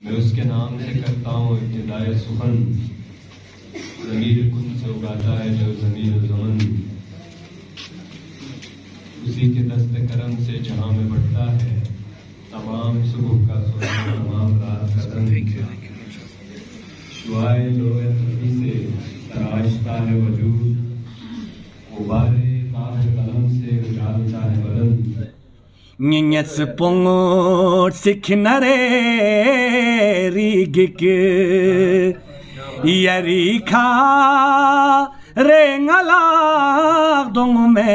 میں اس کے نام سے کرتا ہوں ابتدائے سخن، ضمیر کن سے اگاتا ہے جو زمین و زمن، اسی کے دست کرم سے جہاں میں بڑھتا ہے تمام صبح کا سونا، تمام رات کا رنگ، شعائے لوح خطی سے تراشتا ہے وجود، غبارے کاغذ قلم سے اجالتا ہے بدن. Nyes pongot sikhnare rigik yari kha rengala dong met.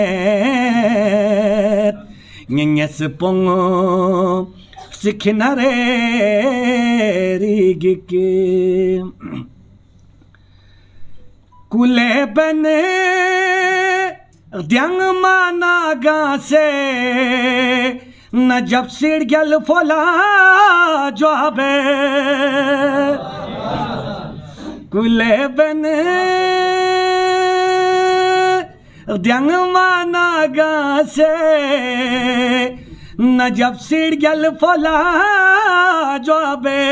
Nyes pongot sikhnare rigik kule bane دیانگ مانا گا سے نجب سیڑ گل فولا جوابے کلے بنے دیانگ مانا گا سے نجب سیڑ گل فولا جوابے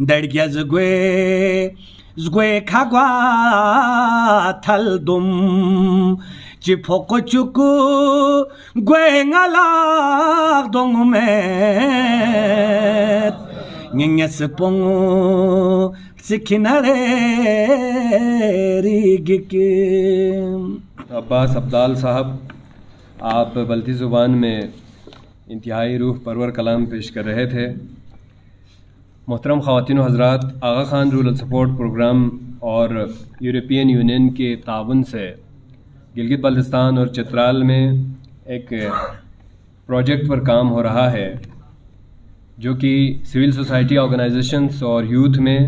درگیا زگوے کھاگوا تھل دم چپوک چکو گوے نالاک دونگ میت نینس پونگو سکھنارے ریگک. عباس عبدال صاحب، آپ بلتی زبان میں انتہائی روح پرور کلام پیش کر رہے تھے. محترم خواتین و حضرات، آغا خان رورل سپورٹ پروگرام اور یورپین یونین کے تعاون سے گلگت بلتستان اور چترال میں ایک پروجیکٹ پر کام ہو رہا ہے جو کہ سول سوسائٹی آرگنائزیشنز اور یوتھ میں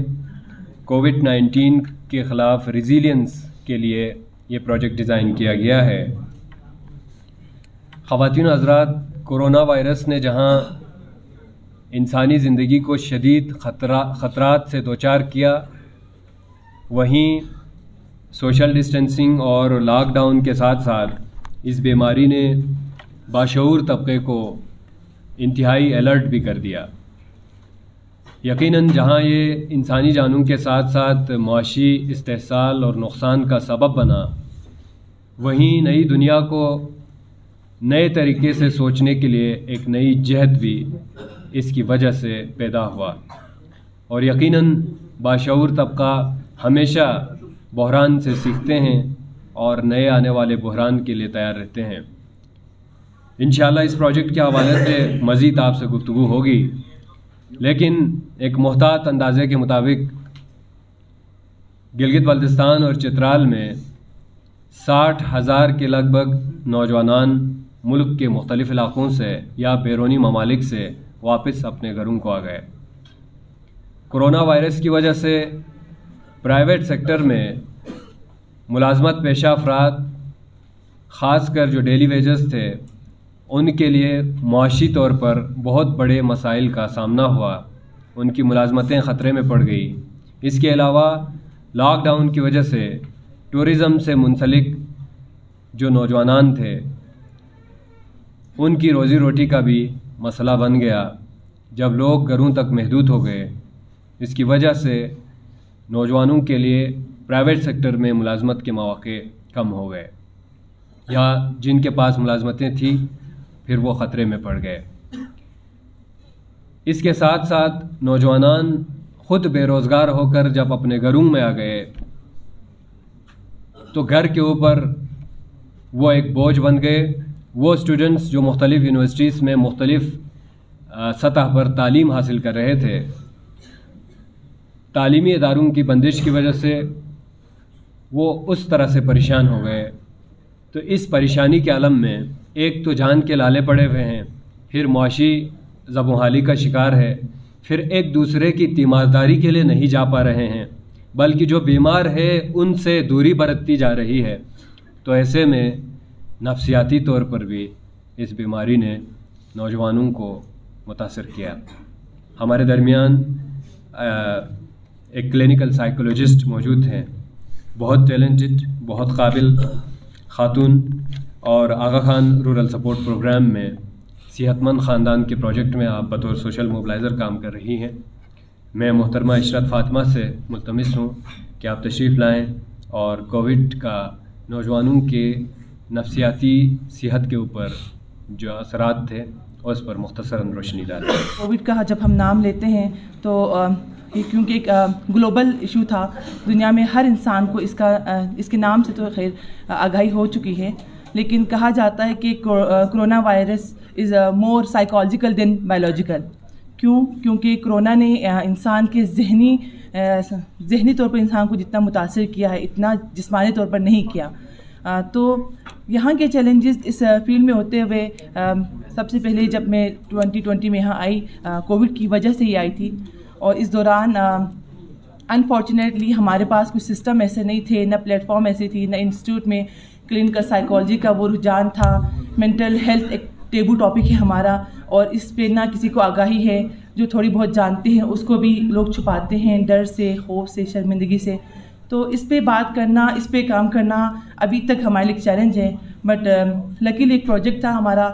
کووڈ-19 کے خلاف ریزیلینس کے لیے یہ پروجیکٹ ڈیزائن کیا گیا ہے. خواتین و حضرات، کورونا وائرس نے جہاں انسانی زندگی کو شدید خطرات سے دوچار کیا، وہیں سوشل ڈسٹینسنگ اور لاک ڈاؤن کے ساتھ ساتھ اس بیماری نے باشعور طبقے کو انتہائی الرٹ بھی کر دیا. یقیناً جہاں یہ انسانی جانوں کے ساتھ ساتھ معاشی استحصال اور نقصان کا سبب بنا، وہیں نئی دنیا کو نئے طریقے سے سوچنے کے لیے ایک نئی جہد بھی اس کی وجہ سے پیدا ہوا. اور یقیناً باشعور طبقہ ہمیشہ بحران سے سیکھتے ہیں اور نئے آنے والے بحران کے لیے تیار رہتے ہیں. انشاءاللہ اس پروجیکٹ کے حوالے سے مزید آپ سے گفتگو ہوگی، لیکن ایک محتاط اندازے کے مطابق گلگت بلتستان اور چترال میں 60,000 کے لگ بھگ نوجوانان ملک کے مختلف علاقوں سے یا بیرونی ممالک سے واپس اپنے گھروں کو آ گئے. کرونا وائرس کی وجہ سے پرائیویٹ سیکٹر میں ملازمت پیشہ افراد، خاص کر جو ڈیلی ویجز تھے، ان کے لیے معاشی طور پر بہت بڑے مسائل کا سامنا ہوا. ان کی ملازمتیں خطرے میں پڑ گئی. اس کے علاوہ لاک ڈاؤن کی وجہ سے ٹورزم سے منسلک جو نوجوانان تھے، ان کی روزی روٹی کا بھی مسئلہ بن گیا. جب لوگ گھروں تک محدود ہو گئے، اس کی وجہ سے نوجوانوں کے لیے پرائیویٹ سیکٹر میں ملازمت کے مواقع کم ہو گئے، یا جن کے پاس ملازمتیں تھیں پھر وہ خطرے میں پڑ گئے. اس کے ساتھ ساتھ نوجوانان خود بے روزگار ہو کر جب اپنے گھروں میں آ گئے تو گھر کے اوپر وہ ایک بوجھ بن گئے. وہ اسٹوڈنٹس جو مختلف یونیورسٹیز میں مختلف سطح پر تعلیم حاصل کر رہے تھے، تعلیمی اداروں کی بندش کی وجہ سے وہ اس طرح سے پریشان ہو گئے. تو اس پریشانی کے عالم میں ایک تو جان کے لالے پڑے ہوئے ہیں، پھر معاشی زب و حالی کا شکار ہے، پھر ایک دوسرے کی تیمارداری کے لیے نہیں جا پا رہے ہیں، بلکہ جو بیمار ہے ان سے دوری برتتی جا رہی ہے. تو ایسے میں نفسیاتی طور پر بھی اس بیماری نے نوجوانوں کو متاثر کیا. ہمارے درمیان ایک کلینکل سائیکولوجسٹ موجود ہیں، بہت ٹیلنٹڈ، بہت قابل خاتون، اور آغا خان رورل سپورٹ پروگرام میں صحت مند خاندان کے پروجیکٹ میں آپ بطور سوشل موبلائزر کام کر رہی ہیں. میں محترمہ عشرت فاطمہ سے ملتمس ہوں کہ آپ تشریف لائیں اور کووڈ کا نوجوانوں کے نفسیاتی صحت کے اوپر جو اثرات تھے اور اس پر مختصراً روشنی ڈالیں. کووڈ کا جب ہم نام لیتے ہیں تو کیونکہ ایک گلوبل ایشو تھا، دنیا میں ہر انسان کو اس کے نام سے تو خیر آگاہی ہو چکی ہے، لیکن کہا جاتا ہے کہ corona virus is more psychological than biological. کیونکہ کرونا نے انسان کے ذہنی طور پر انسان کو جتنا متاثر کیا ہے اتنا جسمانی طور پر نہیں کیا. تو یہاں کے چیلنجز اس فیلڈ میں ہوتے ہوئے سب سے پہلے جب میں 2020 میں یہاں آئی، کووڈ کی وجہ سے ہی آئی تھی، اور اس دوران انفارچونیٹلی ہمارے پاس کچھ سسٹم ایسے نہیں تھے، نہ پلیٹ فارم ایسی تھی، نہ انسٹیٹیوٹ میں کلینکل سائیکالوجی کا وہ رجحان تھا. مینٹل ہیلتھ ایک ٹیبو ٹاپک ہے ہمارا، اور اس پہ نہ کسی کو آگاہی ہے. جو تھوڑی بہت جانتے ہیں اس کو بھی لوگ چھپاتے ہیں ڈر سے، خوف سے، شرمندگی سے. تو اس پہ بات کرنا، اس پہ کام کرنا ابھی تک ہمارے لیے ایک چیلنج ہے. بٹ لکیلی ایک پروجیکٹ تھا ہمارا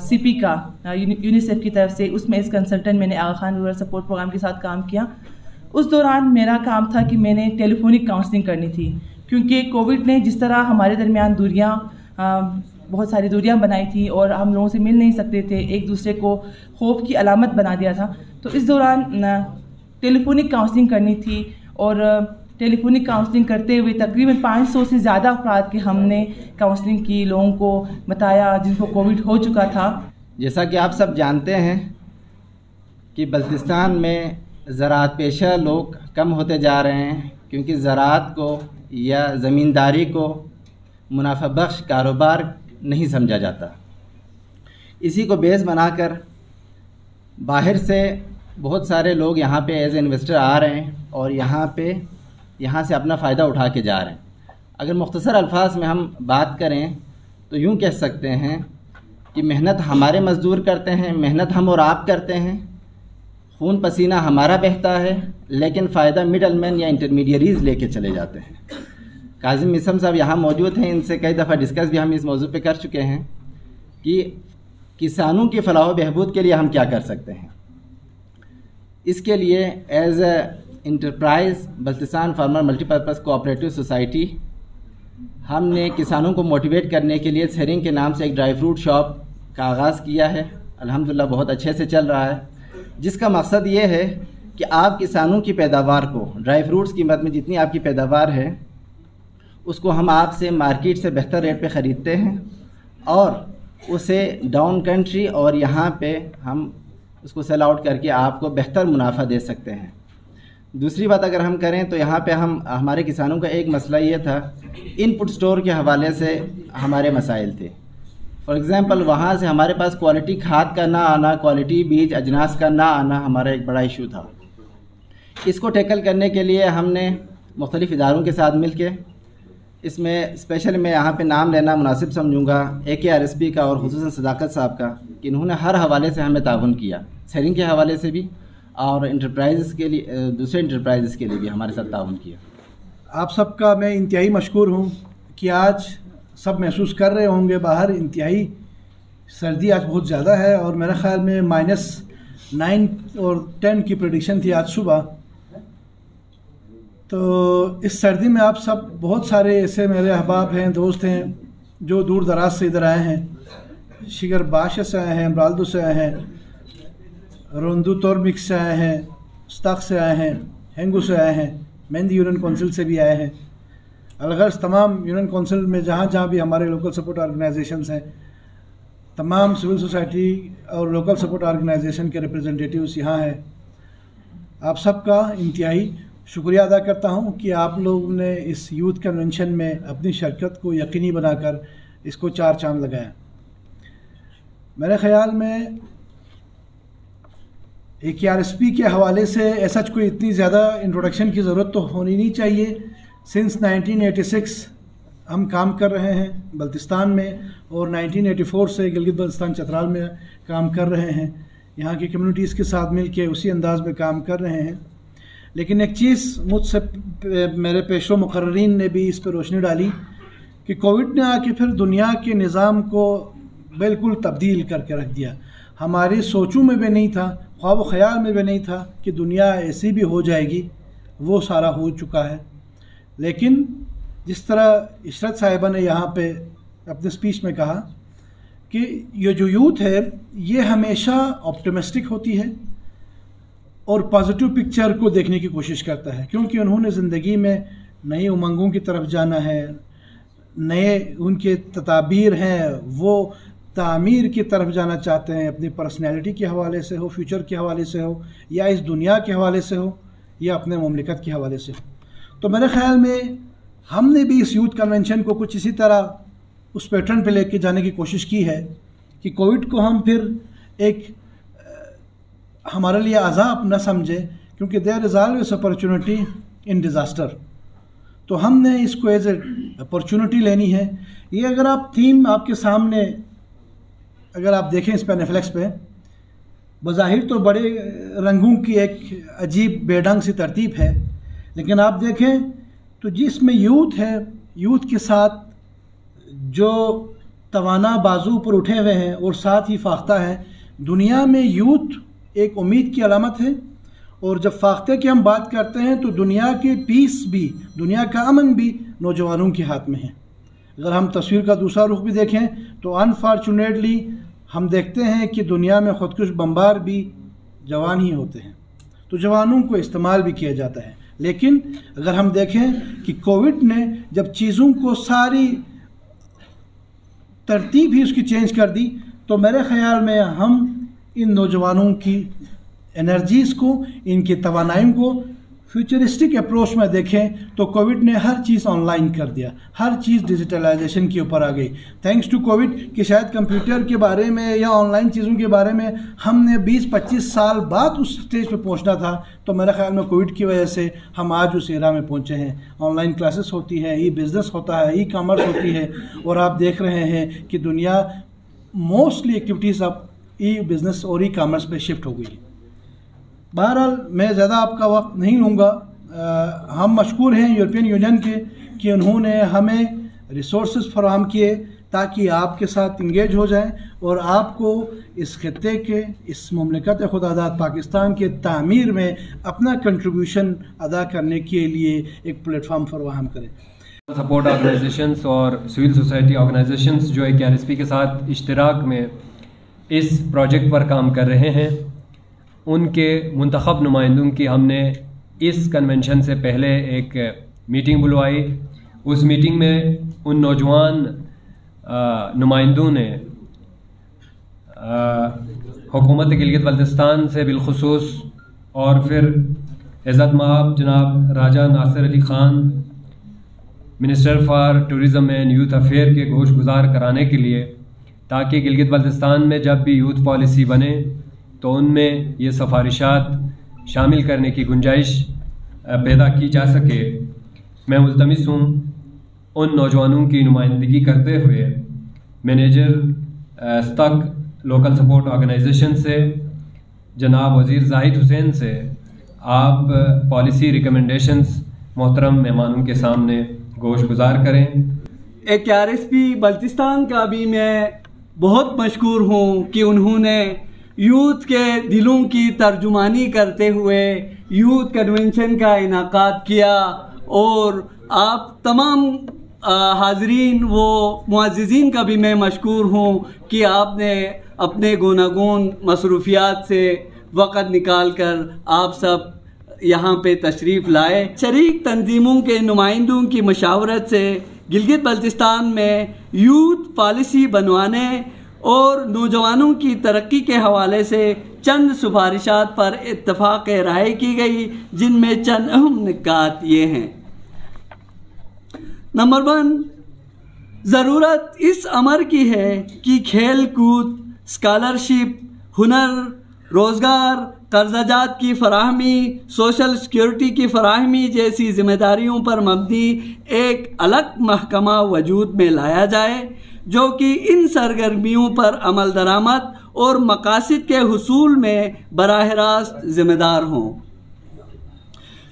سی پی کا، یونیسیف کی طرف سے، اس میں ایز کنسلٹنٹ میں نے آغا خان رورل سپورٹ پروگرام کے ساتھ کام کیا. اس دوران میرا کام تھا کہ میں نے ٹیلی فونک کاؤنسلنگ کرنی تھی، کیونکہ کووڈ نے جس طرح ہمارے درمیان بہت ساری دوریاں بنائی تھی اور ہم لوگوں سے مل نہیں سکتے تھے، ایک دوسرے کو خوف کی علامت بنا دیا تھا. تو اس دوران ٹیلی فونک کاؤنسلنگ کرنی تھی، اور ٹیلی فونک کاؤنسلنگ کرتے ہوئے تقریباً 500 سے زیادہ افراد کی ہم نے کاؤنسلنگ کی، لوگوں کو بتایا جن کو کووڈ ہو چکا تھا. جیسا کہ آپ سب جانتے ہیں کہ بلتستان میں زراعت پیشہ لوگ کم ہوتے جا رہے ہیں، کیونکہ زراعت کو یا زمینداری کو منافع بخش کاروبار نہیں سمجھا جاتا. اسی کو بیس بنا کر باہر سے بہت سارے لوگ یہاں پہ ایز اے انویسٹر آ رہے ہیں اور یہاں سے اپنا فائدہ اٹھا کے جا رہے ہیں. اگر مختصر الفاظ میں ہم بات کریں تو یوں کہہ سکتے ہیں کہ محنت ہمارے مزدور کرتے ہیں، محنت ہم اور آپ کرتے ہیں، خون پسینہ ہمارا بہتا ہے، لیکن فائدہ مڈل مین یا انٹرمیڈیریز لے کے چلے جاتے ہیں. کاظم مسم صاحب یہاں موجود ہیں، ان سے کئی دفعہ ڈسکس بھی ہم اس موضوع پہ کر چکے ہیں کہ کسانوں کی فلاح و بہبود کے لیے ہم کیا کر سکتے ہیں. اس کے لیے as a enterprise Baltistan farmer multi purpose cooperative society ہم نے کسانوں کو موٹیویٹ کرنے کے لیے سیرنگ کے نام سے ایک ڈرائی فروٹ شاپ کا آغاز کیا ہے. الحمدللہ بہت اچھے سے چل رہا ہے، جس کا مقصد یہ ہے کہ آپ کسانوں کی پیداوار کو، ڈرائی فروٹس کی قیمت میں جتنی آپ کی پیداوار ہے اس کو ہم آپ سے مارکیٹ سے بہتر ریٹ پہ خریدتے ہیں اور اسے ڈاؤن کنٹری اور یہاں پہ ہم اس کو سیل آؤٹ کر کے آپ کو بہتر منافع دے سکتے ہیں. دوسری بات اگر ہم کریں تو یہاں پہ ہمارے کسانوں کا ایک مسئلہ یہ تھا، ان پٹ سٹور کے حوالے سے ہمارے مسائل تھے. فار ایگزامپل وہاں سے ہمارے پاس کوالٹی کھاد کا نہ آنا، کوالٹی بیج اجناس کا نہ آنا ہمارا ایک بڑا ایشو تھا. اس کو ٹیکل کرنے کے لیے ہم نے مختلف اداروں کے ساتھ مل کے، اس میں اسپیشل میں یہاں پہ نام لینا مناسب سمجھوں گا AKRSP کا اور خصوصاً صداقت صاحب کا، کہ انہوں نے ہر حوالے سے ہمیں تعاون کیا، سیلنگ کے حوالے سے بھی اور انٹرپرائزز کے لیے، دوسرے انٹرپرائزز کے لیے بھی ہمارے ساتھ تعاون کیا. آپ سب کا میں انتہائی مشکور ہوں کہ آج سب محسوس کر رہے ہوں گے باہر انتہائی سردی آج بہت زیادہ ہے، اور میرے خیال میں -9 اور 10 کی پریڈکشن تھی آج صبح. تو اس سردی میں آپ سب بہت سارے ایسے میرے احباب ہیں، دوست ہیں جو دور دراز سے ادھر آئے ہیں. شگر باشا سے آئے ہیں، برالدو سے آئے ہیں، روندو تورمک سے آئے ہیں، استاق سے آئے ہیں، ہینگو سے آئے ہیں، مہندی یونین کونسل سے بھی آئے ہیں. الغرض تمام یونین کونسل میں جہاں بھی ہمارے لوکل سپورٹ آرگنائزیشنز ہیں، تمام سول سوسائٹی اور لوکل سپورٹ آرگنائزیشن کے ریپرزنٹیٹیوز یہاں ہیں. آپ سب کا انتہائی شکریہ ادا کرتا ہوں کہ آپ لوگوں نے اس یوتھ کنونشن میں اپنی شرکت کو یقینی بنا کر اس کو 4 چاند لگایا. میرے خیال میں AKRSP کے حوالے سے ایسا کوئی اتنی زیادہ انٹروڈکشن کی ضرورت تو ہونی نہیں چاہیے. سنس 1986 ہم کام کر رہے ہیں بلتستان میں، اور 1984 سے گلگت بلتستان چترال میں کام کر رہے ہیں. یہاں کی کمیونٹیز کے ساتھ مل کے اسی انداز میں کام کر رہے ہیں. لیکن ایک چیز مجھ سے میرے پیشرو مقررین نے بھی اس پہ روشنی ڈالی کہ کووڈ نے آ کے پھر دنیا کے نظام کو بالکل تبدیل کر کے رکھ دیا. ہماری سوچوں میں بھی نہیں تھا، خواب و خیال میں بھی نہیں تھا کہ دنیا ایسی بھی ہو جائے گی، وہ سارا ہو چکا ہے۔ لیکن جس طرح عشرت صاحبہ نے یہاں پہ اپنے سپیچ میں کہا کہ یہ جو یوتھ ہے یہ ہمیشہ آپٹیمسٹک ہوتی ہے اور پازیٹیو پکچر کو دیکھنے کی کوشش کرتا ہے، کیونکہ انہوں نے زندگی میں نئی امنگوں کی طرف جانا ہے، نئے ان کے تدابیر ہیں، وہ تعمیر کی طرف جانا چاہتے ہیں، اپنی پرسنالٹی کے حوالے سے ہو، فیوچر کے حوالے سے ہو، یا اس دنیا کے حوالے سے ہو، یا اپنے مملکت کے حوالے سے ہو۔ تو میرے خیال میں ہم نے بھی اس یوتھ کنونشن کو کچھ اسی طرح اس پیٹرن پہ لے کے جانے کی کوشش کی ہے کہ کووڈ کو ہم پھر ایک ہمارے لیے عذاب نہ سمجھے، کیونکہ there is always opportunity in disaster. تو ہم نے اس کو ایز اے اپرچونٹی لینی ہے۔ یہ اگر آپ تھیم آپ کے سامنے اگر آپ دیکھیں اس پہ نیٹفلکس پہ، بظاہر تو بڑے رنگوں کی ایک عجیب بے ڈنگ سی ترتیب ہے، لیکن آپ دیکھیں تو جس میں یوتھ ہے، یوتھ کے ساتھ جو توانا بازو پر اٹھے ہوئے ہیں اور ساتھ ہی فاختہ ہیں۔ دنیا میں یوتھ ایک امید کی علامت ہے، اور جب فاختہ کی ہم بات کرتے ہیں تو دنیا کے پیس بھی، دنیا کا امن بھی نوجوانوں کے ہاتھ میں ہے۔ اگر ہم تصویر کا دوسرا رخ بھی دیکھیں تو انفارچونیٹلی ہم دیکھتے ہیں کہ دنیا میں خودکش بمبار بھی جوان ہی ہوتے ہیں، تو جوانوں کو استعمال بھی کیا جاتا ہے۔ لیکن اگر ہم دیکھیں کہ کووڈ نے جب چیزوں کو ساری ترتیب ہی اس کی چینج کر دی، تو میرے خیال میں ہم ان نوجوانوں کی انرجیز کو، ان کی توانائیوں کو فیوچرسٹک اپروچ میں دیکھیں تو کووڈ نے ہر چیز آن لائن کر دیا، ہر چیز ڈیجیٹلائزیشن کے اوپر آ گئی۔ تھینکس ٹو کووڈ کہ شاید کمپیوٹر کے بارے میں یا آن لائن چیزوں کے بارے میں ہم نے 20-25 سال بعد اس سٹیج پہ پہنچنا تھا، تو میرے خیال میں کووڈ کی وجہ سے ہم آج اس ایرا میں پہنچے ہیں۔ آن لائن کلاسز ہوتی ہے، ای بزنس ہوتا ہے، ای کامرس ہوتی ہے، اور آپ دیکھ رہے ہیں کہ دنیا موسٹلی ایکٹیویٹیز اب ای بزنس اور ای کامرس پہ شفٹ ہو گئی۔ بہرحال میں زیادہ آپ کا وقت نہیں لوں گا۔ ہم مشکور ہیں یورپین یونین کے کہ انہوں نے ہمیں ریسورسز فراہم کیے تاکہ آپ کے ساتھ انگیج ہو جائیں اور آپ کو اس خطے کے، اس مملکت خدا داد پاکستان کے تعمیر میں اپنا کنٹریبیوشن ادا کرنے کے لیے ایک پلیٹ فارم فراہم کریں۔ سپورٹ آرگنائزیشنز اور سول سوسائٹی آرگنائزیشنز جو ایک RSP کے ساتھ اشتراک میں اس پروجیکٹ پر کام کر رہے ہیں، ان کے منتخب نمائندوں کی ہم نے اس کنونشن سے پہلے ایک میٹنگ بلوائی۔ اس میٹنگ میں ان نوجوان نمائندوں نے حکومت گلگت بلتستان سے بالخصوص، اور پھر عزت مآب جناب Raja Nasir Ali Khan, minister for tourism and youth affair کے گوش گزار کرانے کے لیے، تاکہ گلگت بلتستان میں جب بھی یوتھ پالیسی بنے تو ان میں یہ سفارشات شامل کرنے کی گنجائش پیدا کی جا سکے۔ میں ملتمس ہوں ان نوجوانوں کی نمائندگی کرتے ہوئے مینیجر استق لوکل سپورٹ آرگنائزیشن سے جناب وزیر زاہد حسین سے آپ پالیسی ریکمنڈیشنز محترم مہمانوں کے سامنے گوش گزار کریں۔ ایک RSP بلتستان کا بھی میں بہت مشکور ہوں کہ انہوں نے یوتھ کے دلوں کی ترجمانی کرتے ہوئے یوتھ کنونشن کا انعقاد کیا، اور آپ تمام حاضرین و معززین کا بھی میں مشکور ہوں کہ آپ نے اپنے گوناگون مصروفیات سے وقت نکال کر آپ سب یہاں پہ تشریف لائے۔ شریک تنظیموں کے نمائندوں کی مشاورت سے گلگت بلتستان میں یوتھ پالیسی بنوانے اور نوجوانوں کی ترقی کے حوالے سے چند سفارشات پر اتفاق رائے کی گئی، جن میں چند اہم نکات یہ ہیں۔ نمبر 1، ضرورت اس امر کی ہے کہ کھیل کود، اسکالرشپ، ہنر، روزگار، قرضہ جات کی فراہمی، سوشل سیکیورٹی کی فراہمی جیسی ذمہ داریوں پر مبنی ایک الگ محکمہ وجود میں لایا جائے، جو کہ ان سرگرمیوں پر عمل درآمد اور مقاصد کے حصول میں براہ راست ذمہ دار ہوں،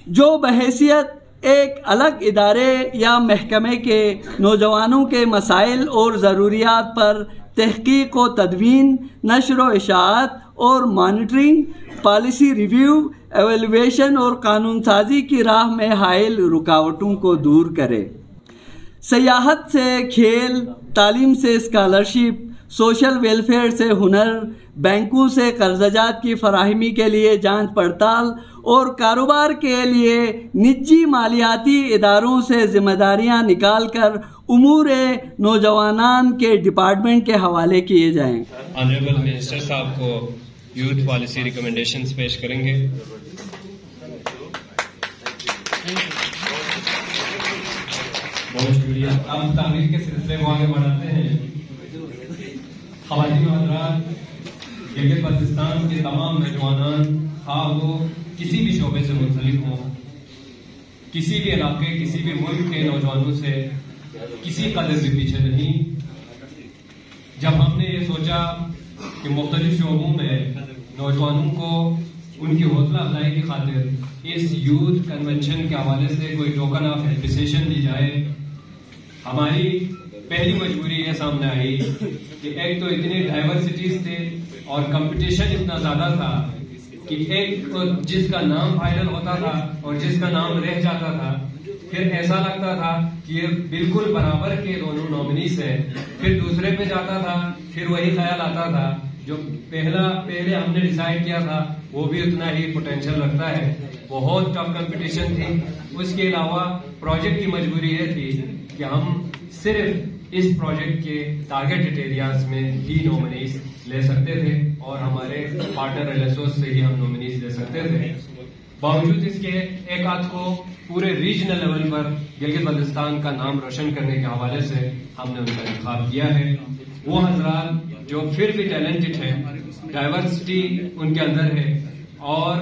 جو بحیثیت ایک الگ ادارے یا محکمے کے نوجوانوں کے مسائل اور ضروریات پر تحقیق و تدوین، نشر و اشاعت اور مانیٹرنگ، پالیسی ریویو، ایویلویشن اور قانون سازی کی راہ میں حائل رکاوٹوں کو دور کرے۔ سیاحت سے کھیل، تعلیم سے اسکالرشپ، سوشل ویلفیئر سے ہنر، بینکوں سے قرضہ جات کی فراہمی کے لیے جانچ پڑتال اور کاروبار کے لیے نجی مالیاتی اداروں سے ذمہ داریاں نکال کر امور نوجوانان کے ڈپارٹمنٹ کے حوالے کیے جائیں۔ آنریبل منسٹر صاحب کو یوتھ پالیسی ریکمنڈیشنز پیش کریں گے۔ بہت شکریہ۔ اب تعمیر کے سلسلے کو آگے بڑھاتے ہیں۔ خواتین و حضرات، گلگت بلتستان کے تمام نوجوانان، خواہ وہ کسی بھی شعبے سے منسلک ہوں، کسی بھی علاقے، کسی بھی ملک کے نوجوانوں سے کسی قدر بھی پیچھے نہیں۔ جب ہم نے یہ سوچا کہ مختلف شعبوں میں نوجوانوں کو ان کی حوصلہ افزائی کی خاطر اس یوتھ کنونشن کے حوالے سے کوئی ٹوکن آف اپریسیشن دی جائے، ہماری پہلی مجبوری یہ سامنے آئی کہ ایک تو اتنی ڈائیورسٹیز تھے اور کمپٹیشن اتنا زیادہ تھا کہ ایک تو جس کا نام وائرل ہوتا تھا اور جس کا نام رہ جاتا تھا، پھر ایسا لگتا تھا کہ یہ بالکل برابر کے دونوں نامنیز ہیں، پھر دوسرے پہ جاتا تھا، پھر وہی خیال آتا تھا جو پہلے ہم نے ڈیسائیڈ کیا تھا وہ بھی اتنا ہی پوٹینشیل رکھتا ہے۔ بہت ٹف کمپٹیشن تھی۔ اس کے علاوہ پروجیکٹ کی مجبوری یہ تھی کہ ہم صرف اس پروجیکٹ کے ٹارگیٹڈ ایریاز میں ہی نومنیز لے سکتے تھے اور ہمارے پارٹنر ایلسوس سے ہی ہم نومنیز لے سکتے تھے۔ باوجود اس کے ایک آدھ کو پورے ریجنل لیول پر گلگت بلتستان کا نام روشن کرنے کے حوالے سے ہم نے ان کا انتخاب کیا ہے۔ وہ حضرات جو پھر بھی ٹیلنٹڈ ہیں، ڈائیورسٹی ان کے اندر ہے اور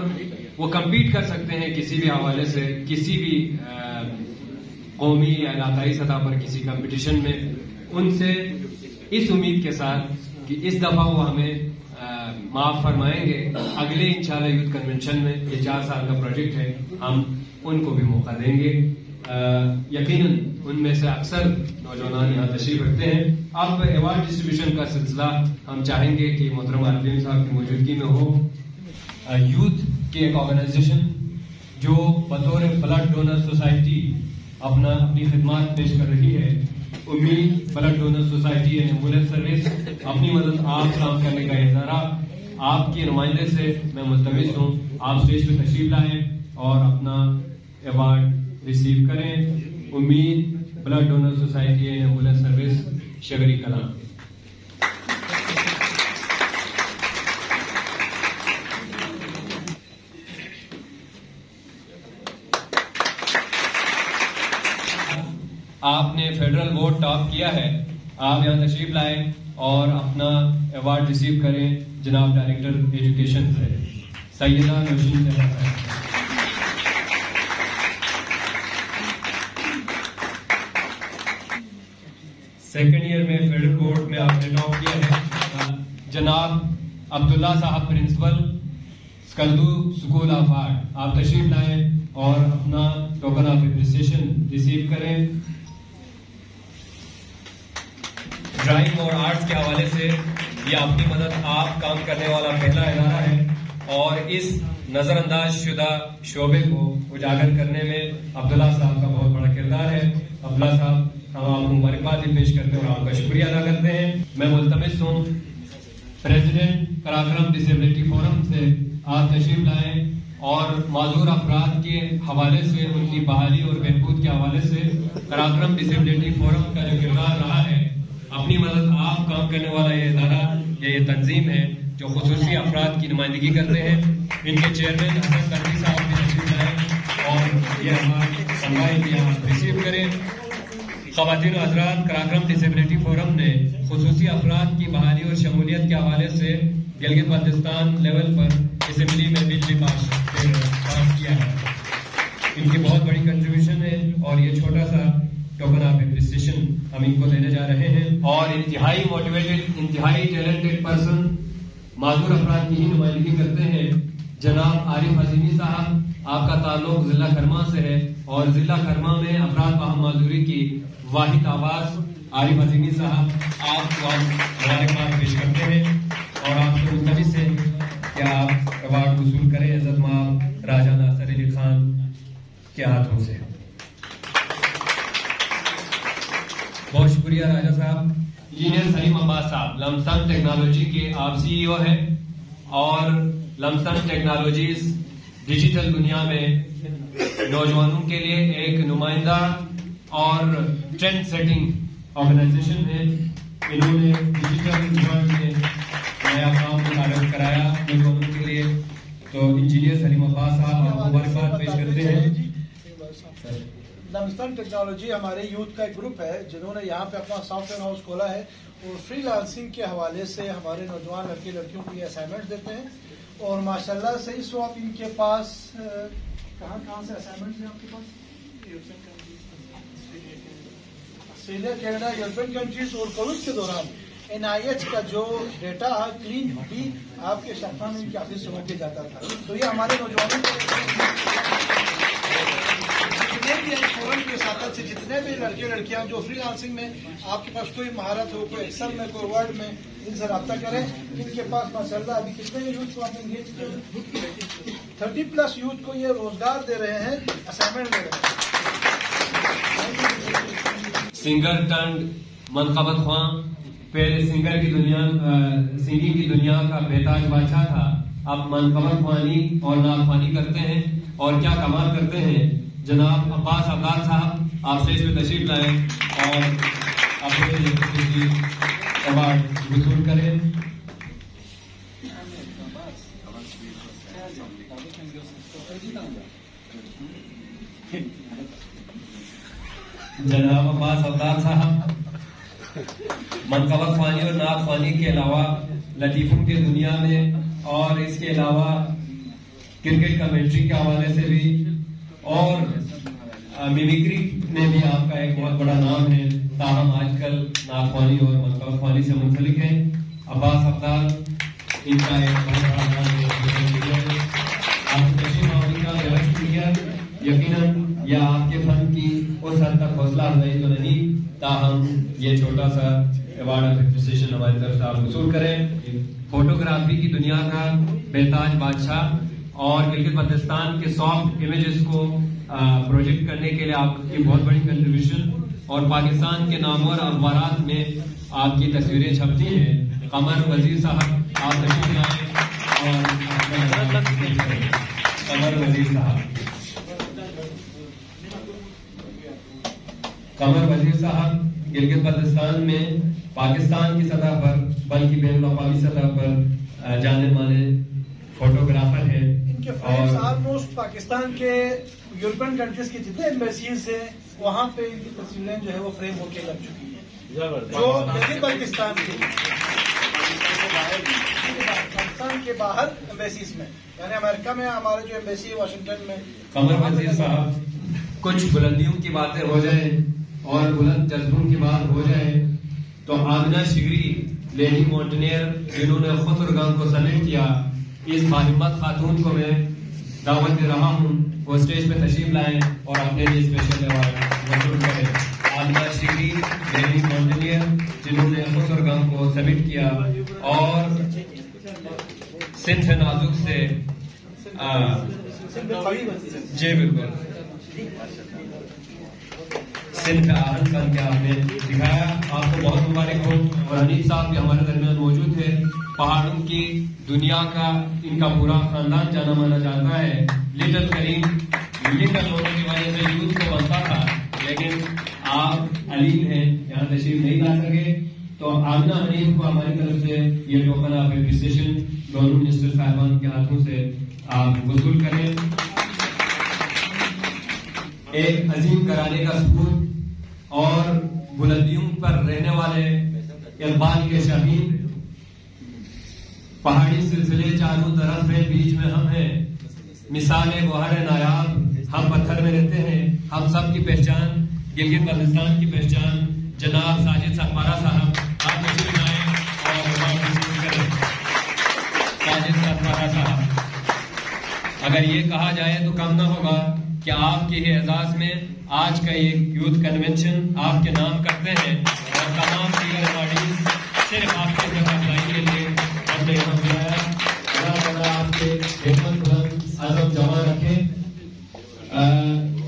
وہ کمپیٹ کر سکتے ہیں کسی بھی حوالے سے، کسی بھی قومی یا علاقائی سطح پر کسی کمپٹیشن میں، ان سے اس امید کے ساتھ کہ اس دفعہ وہ ہمیں معاف فرمائیں گے، اگلے انشاءاللہ یوتھ کنونشن میں، یہ 4 سال کا پروجیکٹ ہے، ہم ان کو بھی موقع دیں گے۔ یقیناً ان میں سے اکثر نوجوان یہاں تشریف رکھتے ہیں۔ اب ایوارڈ ڈسٹریبیوشن کا سلسلہ ہم چاہیں گے کہ محترم عالم صاحب کی موجودگی میں ہو۔ یوتھ کی ایک آرگنائزیشن جو بطور بلڈ ڈونر سوسائٹی اپنی خدمات پیش کر رہی ہے، Umeed blood donor society and ambulance service, اپنی مدد آپ فراہم کرنے کا ادارہ، آپ کے نمائندے سے میں ملتمس ہوں آپ اسٹیج پہ تشریف لائیں اور اپنا ایوارڈ ریسیو کریں۔ Umeed blood donor society and ambulance service, Shigri کلام۔ آپ نے فیڈرل ووٹ ٹاپ کیا ہے، آپ یہاں تشریف لائیں اور اپنا ایوارڈ ریسیو کریں جناب ڈائریکٹر ایجوکیشن سے، سیدہ نوشین صاحب۔ سیکنڈ ایئر میں فیڈرل بورڈ میں آپ نے ٹاپ کیا ہے، جناب عبداللہ صاحب پرنسپل، سکندو اسکول آف آرٹ، آپ تشریف لائیں اور اپنا ٹوکن آف اپریسیشن ریسیو کریں۔ ڈرائنگ اور آرٹس کے حوالے سے یہ اپنی مدد آپ کام کرنے والا پہلا ادارہ ہے اور اس نظر انداز شدہ شعبے کو اجاگر کرنے میں عبداللہ صاحب کا بہت بڑا کردار ہے۔ عبداللہ صاحب، ہم آپ کو مبارکباد پیش کرتے ہیں اور آپ کا شکریہ ادا کرتے ہیں۔ میں ملتمس ہوں پریزیڈنٹ قراقرم ڈسیبلٹی فورم سے آپ تشریف لائیں اور معذور افراد کے حوالے سے، ان کی بحالی اور بہبود کے حوالے سے قراقرم ڈسیبلٹی فورم کا جو کردار رہا ہے، اپنی مدد آپ کام کرنے والا یہ ادارہ یا یہ تنظیم ہے جو خصوصی افراد کی نمائندگی کرتے ہیں۔ ان کے چیئرمین حسن قدری صاحب بھی تشریف لائیں اور یہ ہماری سماعی کی آپ ریسیو کریں۔ خواتین و حضرات، قراقرم ڈسیبلٹی فورم نے خصوصی افراد کی بحالی اور شمولیت کے حوالے سے گلگت بلتستان لیول پر اسمبلی میں بل بھی پاس کیا ہے۔ ان کی بہت بڑی کنٹریبیوشن ہے اور یہ چھوٹا سا ٹوکن آف اپریسیشن ہم ان کو دینے جا رہے ہیں۔ اور انتہائی موٹیویٹڈ، انتہائی ٹیلنٹڈ پرسن، معذور افراد کی ہی نمائندگی کرتے ہیں، جناب عارف عظیمی صاحب، آپ کا تعلق ضلع کرما سے ہے اور ضلع کرما میں افراد باہم معذوری کی واحد آواز عارف عظیمی صاحب آپ کو ہم مبارکباد پیش کرتے ہیں اور آپ سے ملتمس ہیں کہ آپ ایوارڈ وصول کریں عزت مآب راجہ ناصر علی خان کے ہاتھوں سے. بہت شکریہ راجہ صاحب. انجینئر سلیم عباس صاحب لمسن ٹیکنالوجی کے آپ سی ای او ہیں اور لمسن ٹیکنالوجیز ڈیجیٹل دنیا میں نوجوانوں کے لیے ایک نمائندہ اور ٹرینڈ سیٹنگ آرگنائزیشن ہے. انہوں نے ڈیجیٹل ورلڈ میں نیا کام متعارف کرایا نوجوانوں کے لیے. تو انجینئر سلیم عباس صاحب آپ مبارکباد پیش کرتے ہیں. لمسن ٹیکنالوجی ہمارے یوتھ کا ایک گروپ ہے جنہوں نے یہاں پہ اپنا سافٹ ویئر ہاؤس کھولا ہے اور فری لانسنگ کے حوالے سے ہمارے نوجوان لڑکے لڑکیوں کو یہ اسائنمنٹ دیتے ہیں. اور ماشاءاللہ سے اس وقت ان کے پاس کہاں سے اسائنمنٹ ہیں آپ کے پاس؟ آسٹریلیا، کینیڈا، یورپین کنٹریز اور کووڈ کے دوران NIH کا جو ڈیٹا کلین بھی آپ کے شاخہ میں ان کے آفس سے ہو کے جاتا تھا. تو یہ ہمارے نوجوانوں فورم کے ساتھ سے جتنے بھی لڑکے لڑکیاں جو فری لانسنگ میں آپ کے پاس کوئی مہارت ہو، کوئی ایکسل میں، کوئی ورڈ میں، ان سے رابطہ کریں. ان کے پاس ماشاءاللہ ابھی کتنے یوتھ کو آپ انگیج کر 30+ یوتھ کو یہ روزگار دے رہے ہیں، اسائنمنٹ دے رہے ہیں. سنگر ٹرنڈ منقبت خواں پہلے سنگر کی دنیا سنگنگ کی دنیا کا بےتاج بادشاہ تھا. اب منقبت خوانی اور نعت خوانی کرتے ہیں اور کیا کمال کرتے ہیں. جناب عباس ابدال صاحب آپ اسٹیج پہ تشریف لائیں اور اپنے ایوارڈ وصول کریں. جناب عباس ابدال صاحب منقبت خوانی اور نعت خوانی کے علاوہ لطیفوں کی دنیا میں اور اس کے علاوہ کرکٹ کمنٹری کے حوالے سے بھی اور میمیکری میں بھی آپ کا ایک بہت بڑا نام ہے. تاہم آج کل نعت خوانی اور منقبت خوانی سے منسلک ہیں. عباس ابدال ان کا ایک بہت بڑا نام ہے. آپ تشریف آوری کا بہت شکریہ. یقیناً یہ آپ کے فن کی اس حد تک حوصلہ افزائی تو نہیں، تاہم یہ چھوٹا سا ایوارڈ آف اپریسیشن ہماری طرف سے آپ وصول کریں. فوٹوگرافی کی دنیا کا بےتاج بادشاہ اور گلگت بلتستان کے سافٹ امیجز کو پروجیکٹ کرنے کے لیے آپ کی بہت بڑی کنٹریبیوشن اور پاکستان کے نامور اخبارات میں آپ کی تصویریں چھپتی ہیں. قمر وزیر صاحب آپ تشریف لائیں اور قمر وزیر صاحب گلگت بلتستان میں پاکستان کی سطح پر بلکہ بین الاقوامی سطح پر جانے مانے فوٹوگرافر ہیں. ان کے فرینڈز آلموسٹ پاکستان کے یورپین کنٹریز کی جتنے ایمبیسیز ہیں وہاں پہ ان کی تصویریں جو ہے وہ فریم ہو کے لگ چکی ہیں. جو گلگت بلتستان کے باہر ایمبیسیز میں، یعنی امریکہ میں ہمارے جو ایمبیسی ہے واشنگٹن میں. قمر وزیر صاحب کچھ بلندیوں کی باتیں ہو جائیں اور بلند جذبوں کی بات ہو جائے تو آمنہ شگری لیڈی مونٹنیئر جنہوں نے خسرگان کو سمیٹ کیا، اس باہمت خاتون کو میں دعوت دے رہا ہوں وہ اسٹیج پہ تشریف لائیں اور اپنے لیے اسپیشل ایوارڈ وصول کریں. آمنہ شگری لیڈی مونٹنیئر جنہوں نے خسرگان کو سمیٹ کیا اور سندھ نازک سے جی بالکل سندھ آہن کر کے آپ نے دکھایا. آپ کو بہت مبارک ہو. اور حنیف صاحب بھی ہمارے درمیان موجود تھے. پہاڑوں کی دنیا کا ان کا پورا خاندان جانا مانا جاتا ہے. لٹل کریم لٹل ہونے کی وجہ سے یوتھ کو بنتا تھا، لیکن آپ علیم ہیں یہاں تشریف نہیں لا سکے. تو آمنہ حنیف کو ہماری طرف سے یہ ٹوکن آف اپریسیشن دونوں منسٹر صاحبان کے ہاتھوں سے آپ وصول کریں. ایک عظیم گھرانے کا ثبوت اور بلندیوں پر رہنے والے اقبال کے شاہین. پہاڑی سلسلے چاروں طرف ہیں، بیچ میں ہم ہیں، مثال گوہر نایاب، ہم پتھر میں رہتے ہیں. ہم سب کی پہچان گلگت بلتستان کی پہچان. جناب ساجد سکمارا صاحب آپ تشریف لائیں اور کریں. ساجد سکمارا صاحب، اگر یہ کہا جائے تو کم نہ ہوگا کہ آپ کے ہی اعزاز میں آج کا ایک یوتھ کنونشن آپ کے نام کرتے ہیں. اور تمام دیگر ایوارڈیز صرف آپ کی حوصلہ افزائی کے لیے ہم نے یہاں بلایا. اللہ تعالیٰ آپ کے ہمت بلند عزم جمع رکھیں.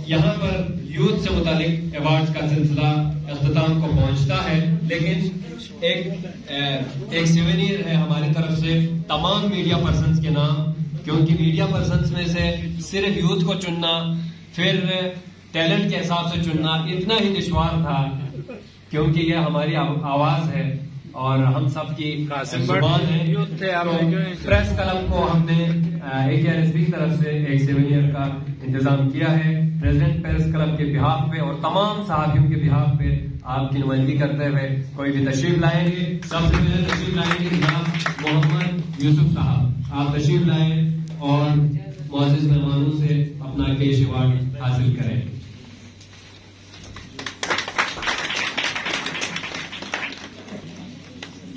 یہاں پر یوتھ سے متعلق ایوارڈز کا سلسلہ اختتام کو پہنچتا ہے، لیکن ایک سیونیر ہے ہماری طرف سے تمام میڈیا پرسنز کے نام، کیونکہ میڈیا پرسنز میں سے صرف یوتھ کو چننا، پھر ٹیلنٹ کے حساب سے چننا اتنا ہی دشوار تھا، کیونکہ یہ ہماری آواز ہے اور ہم سب کی زبان ہے. پریس کلب کو ہم نے AKRSB کی طرف سے ایک سیونیر کا انتظام کیا ہے. پریزیڈنٹ پریس کلب کے بہاف پہ اور تمام صحافیوں کے بہاف پہ آپ کی نمائندگی کرتے ہوئے کوئی بھی تشریف لائیں گے. سب سے پہلے تشریف لائیں گے جناب محمد یوسف صاحب. آپ تشریف لائیں اور معزز مہمانوں سے اپنا کیش ایوارڈ حاصل کریں.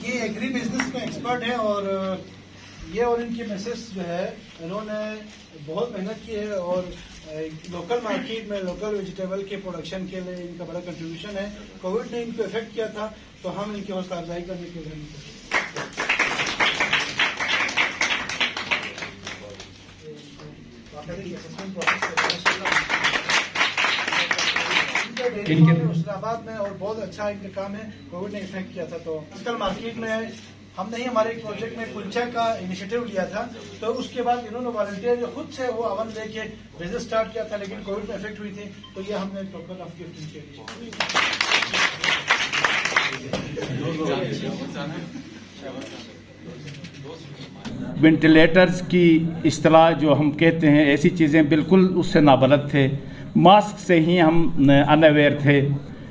یہ ایگری بزنس میں ایکسپرٹ ہیں اور یہ اور ان کی میسز جو ہے انہوں نے بہت محنت کی ہے اور لوکل مارکیٹ میں لوکل ویجیٹیبل کے پروڈکشن کے لیے ان کا بڑا کنٹریبیوشن ہے. کووڈ نے ان کو افیکٹ کیا تھا تو ہم ان کی حوصلہ افزائی کرنے کے لیے اسلام آباد میں اور بہت اچھا ان کا کام ہے. کووڈ نے افیکٹ کیا تھا تو کل مارکیٹ میں ہم نے ہی ہمارے ایک پروجیکٹ میں کلچا کا انیشیٹو لیا تھا، تو اس کے بعد انہوں نے والنٹیئر جو خود سے وہ اون لے کے بزنس سٹارٹ کیا تھا، لیکن کووڈ میں افیکٹ ہوئی تھی تو یہ ہم نے ٹوکن آف گفٹ کے لیے. وینٹیلیٹرز کی اصطلاح جو ہم کہتے ہیں، ایسی چیزیں بالکل اس سے نابلد تھے. ماسک سے ہی ہم ان اویئر تھے.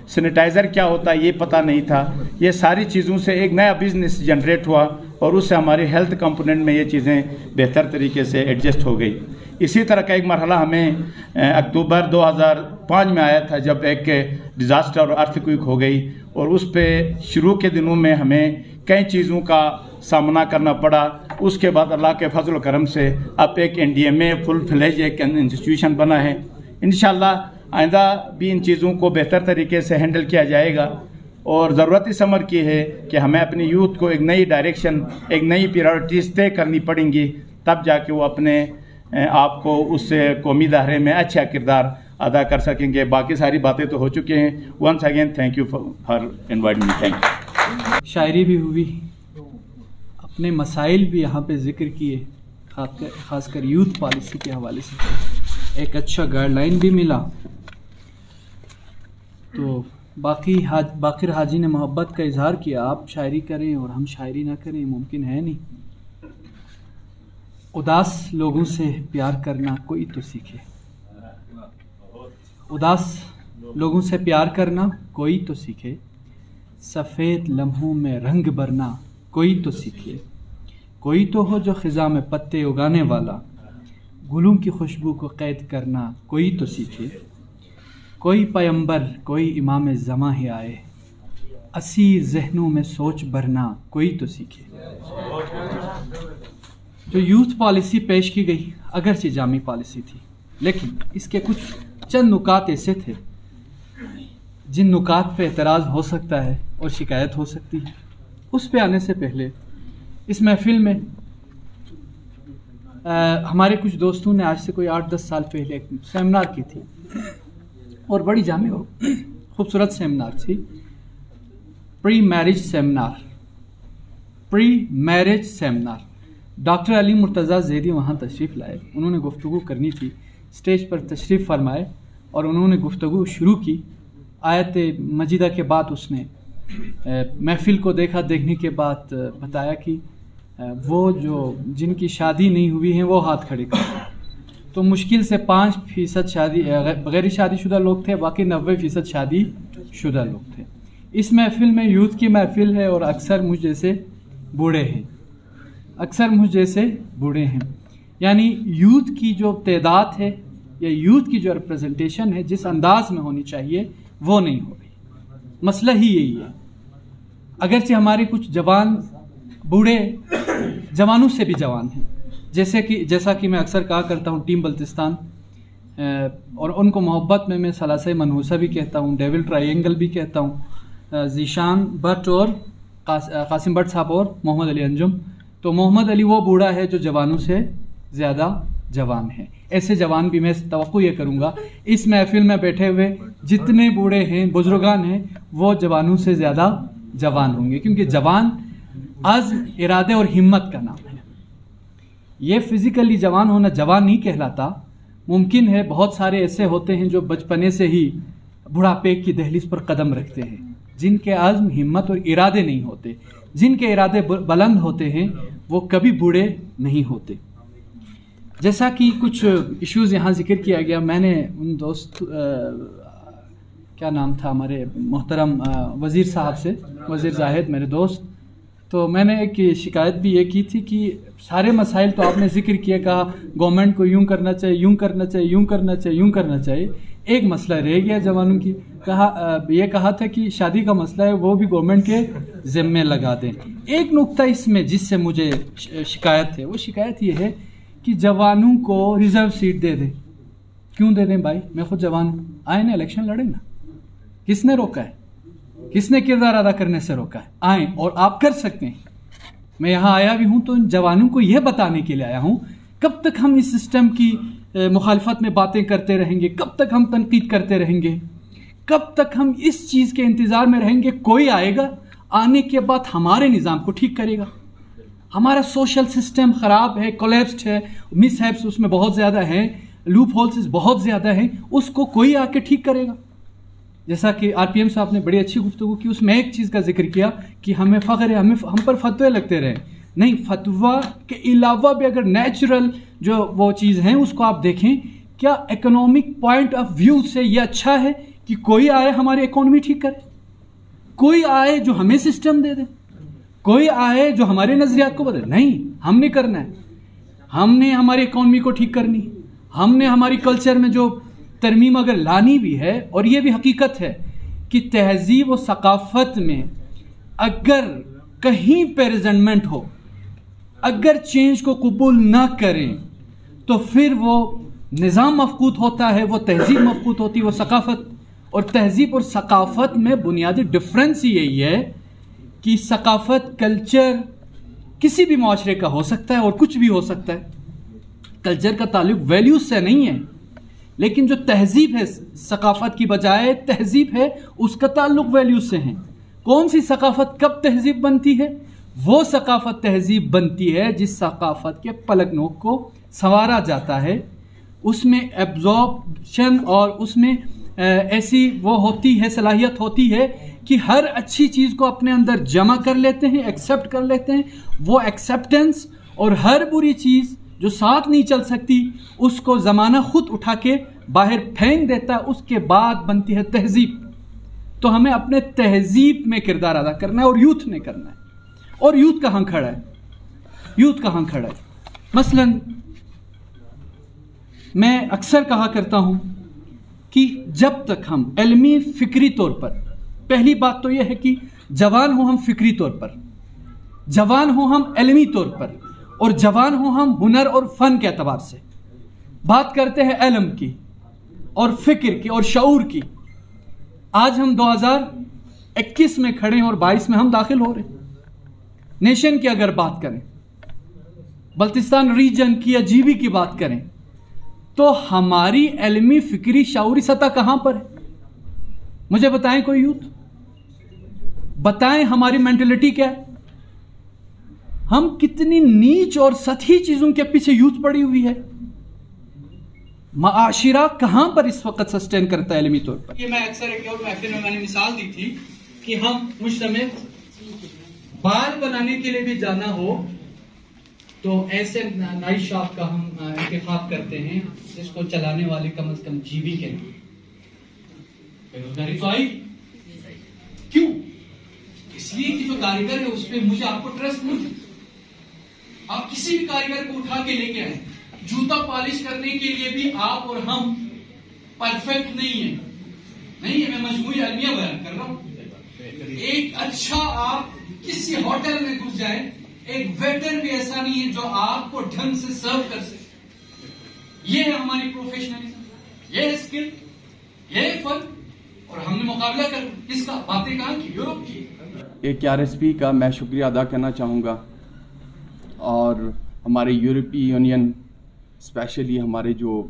سینیٹائزر کیا ہوتا ہے یہ پتہ نہیں تھا. یہ ساری چیزوں سے ایک نیا بزنس جنریٹ ہوا اور اس سے ہماری ہیلتھ کمپوننٹ میں یہ چیزیں بہتر طریقے سے ایڈجسٹ ہو گئی. اسی طرح کا ایک مرحلہ ہمیں اکتوبر 2005 میں آیا تھا جب ایک ڈیزاسٹر اور ارتھ کوئک ہو گئی، اور اس پہ شروع کے دنوں میں ہمیں کئی چیزوں کا سامنا کرنا پڑا. اس کے بعد اللہ کے فضل و کرم سے اب ایک NDMA فل فلیج ایک انسٹیٹیوشن بنا ہے. انشاءاللہ آئندہ بھی ان چیزوں کو بہتر طریقے سے ہینڈل کیا جائے گا، اور ضرورت اس امر کی ہے کہ ہمیں اپنی یوتھ کو ایک نئی ڈائریکشن، ایک نئی پریورٹیز طے کرنی پڑیں گی، تب جا کے وہ اپنے آپ کو اس قومی دائرے میں اچھا کردار ادا کر سکیں گے. باقی ساری باتیں تو ہو چکے ہیں. Once again thank you for inviting me. Thank you. شاعری بھی ہوئی، اپنے مسائل بھی یہاں پہ ذکر کیے، خاص کر یوتھ پالیسی کے حوالے سے ایک اچھا گائیڈ لائن بھی ملا. تو باقر حاجی نے محبت کا اظہار کیا، آپ شاعری کریں اور ہم شاعری نہ کریں ممکن ہے نہیں. اداس لوگوں سے پیار کرنا کوئی تو سیکھے، اداس لوگوں سے پیار کرنا کوئی تو سیکھے، سفید لمحوں میں رنگ بھرنا کوئی تو سیکھے، کوئی تو ہو جو خزاں میں پتے اگانے والا، گلوں کی خوشبو کو قید کرنا کوئی تو سیکھے، کوئی پیمبر کوئی امام زماں ہی آئے، اسیر ذہنوں میں سوچ بھرنا کوئی تو سیکھے. جو یوتھ پالیسی پیش کی گئی اگرچہ جامع پالیسی تھی، لیکن اس کے کچھ چند نکات ایسے تھے جن نکات پہ اعتراض ہو سکتا ہے اور شکایت ہو سکتی ہے. اس پہ آنے سے پہلے اس محفل میں ہمارے کچھ دوستوں نے آج سے کوئی 8-10 سال پہلے ایک سیمینار کی تھی، اور بڑی جامع اور خوبصورت سیمینار تھی. پری میرج سیمینار. ڈاکٹر علی مرتضیٰ زیدی وہاں تشریف لائے. انہوں نے گفتگو کرنی تھی، اسٹیج پر تشریف فرمائے اور انہوں نے گفتگو شروع کی. آیت مجیدہ کے بعد اس نے محفل کو دیکھنے کے بعد بتایا کہ وہ جن کی شادی نہیں ہوئی ہیں وہ ہاتھ کھڑے کریں. تو مشکل سے 5% شادی غیر شادی شدہ لوگ تھے، باقی 90% شادی شدہ لوگ تھے. اس محفل میں یوتھ کی محفل ہے اور اکثر مجھ جیسے بوڑھے ہیں. یعنی یوتھ کی جو تعداد ہے یا یوتھ کی جو ریپرزنٹیشن ہے جس انداز میں ہونی چاہیے وہ نہیں ہو رہی. مسئلہ ہی یہی ہے. اگرچہ ہمارے کچھ جوان بوڑھے جوانوں سے بھی جوان ہیں، جیسا کہ میں اکثر کہا کرتا ہوں ٹیم بلتستان، اور ان کو محبت میں ثلاثہ منحوسہ بھی کہتا ہوں، ڈیول ٹرائی اینگل بھی کہتا ہوں. ذیشان بٹ اور قاسم بٹ صاحب اور محمد علی انجم. تو محمد علی وہ بوڑھا ہے جو جوانوں سے زیادہ جوان ہے. ایسے جوان بھی میں توقع یہ کروں گا اس محفل میں بیٹھے ہوئے جتنے بوڑھے ہیں بزرگان ہیں وہ جوانوں سے زیادہ جوان ہوں گے, کیونکہ جوان عزم, ارادے اور ہمت کا نام ہے. یہ فزیکلی جوان ہونا جوان نہیں کہلاتا. ممکن ہے بہت سارے ایسے ہوتے ہیں جو بچپنے سے ہی بڑھاپے کی دہلیز پر قدم رکھتے ہیں, جن کے عزم, ہمت اور ارادے نہیں ہوتے. جن کے ارادے بلند ہوتے ہیں وہ کبھی بوڑھے نہیں ہوتے. جیسا کہ کچھ ایشوز یہاں ذکر کیا گیا, میں نے ان دوست کیا نام تھا ہمارے محترم وزیر صاحب سے, وزیر زاہد میرے دوست, تو میں نے ایک شکایت بھی یہ کی تھی کہ سارے مسائل تو آپ نے ذکر کیا, کہا گورنمنٹ کو یوں کرنا چاہیے, یوں کرنا چاہیے, یوں کرنا چاہیے, یوں کرنا چاہیے. ایک مسئلہ رہ گیا جوانوں کی, یہ کہا تھا کہ شادی کا مسئلہ ہے وہ بھی گورنمنٹ کے ذمے لگا دیں. ایک نقطہ اس میں جس سے مجھے شکایت ہے, وہ شکایت یہ ہے کہ جوانوں کو ریزرو سیٹ دے دیں. کیوں دے دیں بھائی؟ میں خود جوان ہوں, آئے نا الیکشن لڑے نا. کس نے روکا ہے؟ کس نے کردار ادا کرنے سے روکا ہے؟ آئیں اور آپ کر سکتے ہیں. میں یہاں آیا بھی ہوں تو ان جوانوں کو یہ بتانے کے لیے آیا ہوں, کب تک ہم اس سسٹم کی مخالفت میں باتیں کرتے رہیں گے, کب تک ہم تنقید کرتے رہیں گے, کب تک ہم اس چیز کے انتظار میں رہیں گے کوئی آئے گا, آنے کے بعد ہمارے نظام کو ٹھیک کرے گا. ہمارا سوشل سسٹم خراب ہے, کولیپسڈ ہے, مس ہیپس اس میں بہت زیادہ ہیں, لوپ ہولز بہت زیادہ ہیں, اس کو کوئی آ کے ٹھیک کرے گا. جیسا کہ آر پی ایم صاحب نے بڑی اچھی گفتگو کی, اس میں ایک چیز کا ذکر کیا کہ ہمیں فخر ہے, ہم پر فتوے لگتے رہے. نہیں, فتویٰ کے علاوہ بھی اگر نیچرل جو وہ چیز ہیں اس کو آپ دیکھیں, کیا اکنامک پوائنٹ آف ویو سے یہ اچھا ہے کہ کوئی آئے ہماری اکانومی ٹھیک کرے, کوئی آئے جو ہمیں سسٹم دے دے, کوئی آئے جو ہمارے نظریات کو بدلے؟ نہیں, ہم نے کرنا ہے. ہم نے ہماری اکانومی کو ٹھیک کرنی, ہم نے ہماری کلچر میں جو ترمیم اگر لانی بھی ہے, اور یہ بھی حقیقت ہے کہ تہذیب و ثقافت میں اگر کہیں پہ ریزنٹمنٹ ہو, اگر چینج کو قبول نہ کریں تو پھر وہ نظام مفقود ہوتا ہے, وہ تہذیب مفقود ہوتی ہے, وہ ثقافت. اور تہذیب اور ثقافت میں بنیادی ڈفرینس یہی ہے کہ ثقافت, کلچر کسی بھی معاشرے کا ہو سکتا ہے اور کچھ بھی ہو سکتا ہے. کلچر کا تعلق ویلیوز سے نہیں ہے, لیکن جو تہذیب ہے ثقافت کی بجائے تہذیب ہے, اس کا تعلق ویلیوز سے ہے. کون سی ثقافت کب تہذیب بنتی ہے؟ وہ ثقافت تہذیب بنتی ہے جس ثقافت کے پلک نوک کو سنوارا جاتا ہے, اس میں ایبزارپشن اور اس میں ایسی وہ ہوتی ہے, صلاحیت ہوتی ہے کہ ہر اچھی چیز کو اپنے اندر جمع کر لیتے ہیں, ایکسیپٹ کر لیتے ہیں. وہ ایکسیپٹنس اور ہر بری چیز جو ساتھ نہیں چل سکتی اس کو زمانہ خود اٹھا کے باہر پھینک دیتا ہے, اس کے بعد بنتی ہے تہذیب. تو ہمیں اپنے تہذیب میں کردار ادا کرنا ہے, اور یوتھ نے کرنا ہے. اور یوتھ کہاں کھڑا ہے؟ یوتھ کہاں کھڑا ہے؟ مثلا میں اکثر کہا کرتا ہوں کہ جب تک ہم علمی فکری طور پر, پہلی بات تو یہ ہے کہ جوان ہوں ہم فکری طور پر, جوان ہوں ہم علمی طور پر, اور جوان ہوں ہم ہنر اور فن کے اعتبار سے. بات کرتے ہیں علم کی اور فکر کی اور شعور کی. آج ہم 2021 میں کھڑے ہیں اور 22 میں ہم داخل ہو رہے ہیں. نیشن کی اگر بات کریں, بلتستان ریجن کی یا جی بی کی بات کریں, تو ہماری علمی فکری شعوری سطح کہاں پر ہے؟ مجھے بتائیں کوئی یوتھ, بتائیں ہماری مینٹلٹی کیا ہے؟ ہم کتنی نیچ اور سطحی چیزوں کے پیچھے یوتھ پڑی ہوئی ہے. معاشرہ کہاں پر اس وقت سسٹین کرتا ہے علمی طور پر؟ یہ میں اکثر ایک اور محفل میں نے مثال دی تھی کہ ہم مجتمع بال بنانے کے لیے بھی جانا ہو تو ایسے نائی شاپ کا ہم انتخاب کرتے ہیں جس کو چلانے والے کم از کم جی بی کے ہیں. بےروزگاری تو آئی کیوں؟ اس لیے کہ جو کاریگر ہے اس پہ مجھے آپ کو ٹرسٹ نہیں. آپ کسی بھی کاریگر کو اٹھا کے لے کے آئیں, جوتا پالش کرنے کے لیے بھی آپ اور ہم پرفیکٹ نہیں ہیں. نہیں ہے, میں مجموعی المیہ بیان کر رہا ہوں. ایک اچھا آپ کسی ہوٹل میں گھس جائیں, ایک ویٹر بھی ایسا نہیں ہے جو آپ کو ڈھنگ سے سرو کر سکے. یہ ہے ہماری پروفیشنلزم, یہ ہے اسکل, یہ ہے فن. اور ہم نے مقابلہ کر کس کا باتیں کہاں کی؟ یورپ کی. AKRSP کا میں شکریہ ادا کرنا چاہوں گا اور ہمارے یورپی یونین اسپیشلی ہمارے جو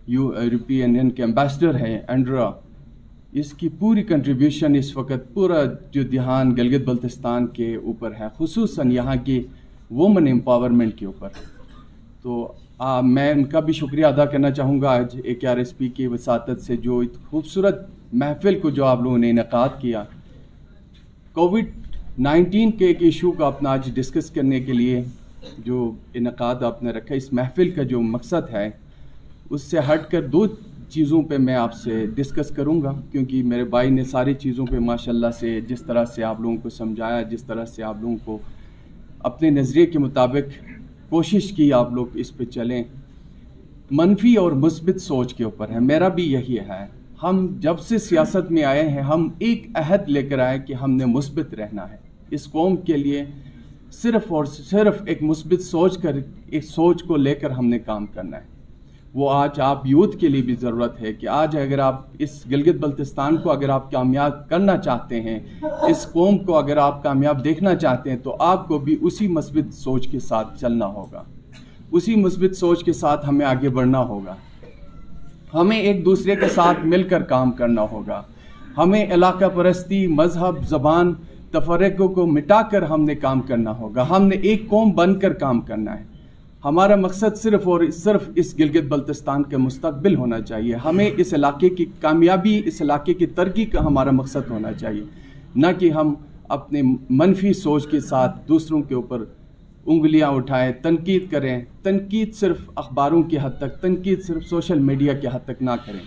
یورپی یونین کے امبیسڈر ہیں اینڈرا، اس کی پوری کنٹریبیوشن اس وقت پورا جو دھیان گلگت بلتستان کے اوپر ہے، خصوصاً یہاں کی وومن امپاورمنٹ کے اوپر. تو میں ان کا بھی شکریہ ادا کرنا چاہوں گا آج AKRSP کی وساطت سے جو خوبصورت محفل کو جو آپ لوگوں نے انعقاد کیا کووڈ-19 کے ایک ایشو کا اپنا آج ڈسکس کرنے کے لیے جو انعقاد آپ نے رکھا. اس محفل کا جو مقصد ہے اس سے ہٹ کر دو چیزوں پہ میں آپ سے ڈسکس کروں گا، کیونکہ میرے بھائی نے ساری چیزوں پہ ماشاءاللہ سے جس طرح سے آپ لوگوں کو سمجھایا، جس طرح سے آپ لوگوں کو اپنے نظریے کے مطابق کوشش کی آپ لوگ اس پہ چلیں. منفی اور مثبت سوچ کے اوپر ہے. میرا بھی یہی ہے. ہم جب سے سیاست میں آئے ہیں ہم ایک عہد لے کر آئے کہ ہم نے مثبت رہنا ہے. اس قوم کے لیے صرف اور صرف ایک مثبت سوچ کو لے کر ہم نے کام کرنا ہے. وہ آج آپ یوتھ کے لیے بھی ضرورت ہے کہ آج اگر آپ اس گلگت بلتستان کو اگر آپ کامیاب کرنا چاہتے ہیں، اس قوم کو اگر آپ کامیاب دیکھنا چاہتے ہیں، تو آپ کو بھی اسی مثبت سوچ کے ساتھ چلنا ہوگا، اسی مثبت سوچ کے ساتھ ہمیں آگے بڑھنا ہوگا. ہمیں ایک دوسرے کے ساتھ مل کر کام کرنا ہوگا. ہمیں علاقہ پرستی، مذہب، زبان، تفرقوں کو مٹا کر ہم نے کام کرنا ہوگا. ہم نے ایک قوم بن کر کام کرنا ہے. ہمارا مقصد صرف اور صرف اس گلگت بلتستان کا مستقبل ہونا چاہیے. ہمیں اس علاقے کی کامیابی، اس علاقے کی ترقی کا ہمارا مقصد ہونا چاہیے، نہ کہ ہم اپنے منفی سوچ کے ساتھ دوسروں کے اوپر انگلیاں اٹھائیں، تنقید کریں. تنقید صرف اخباروں کی حد تک، تنقید صرف سوشل میڈیا کی حد تک نہ کریں.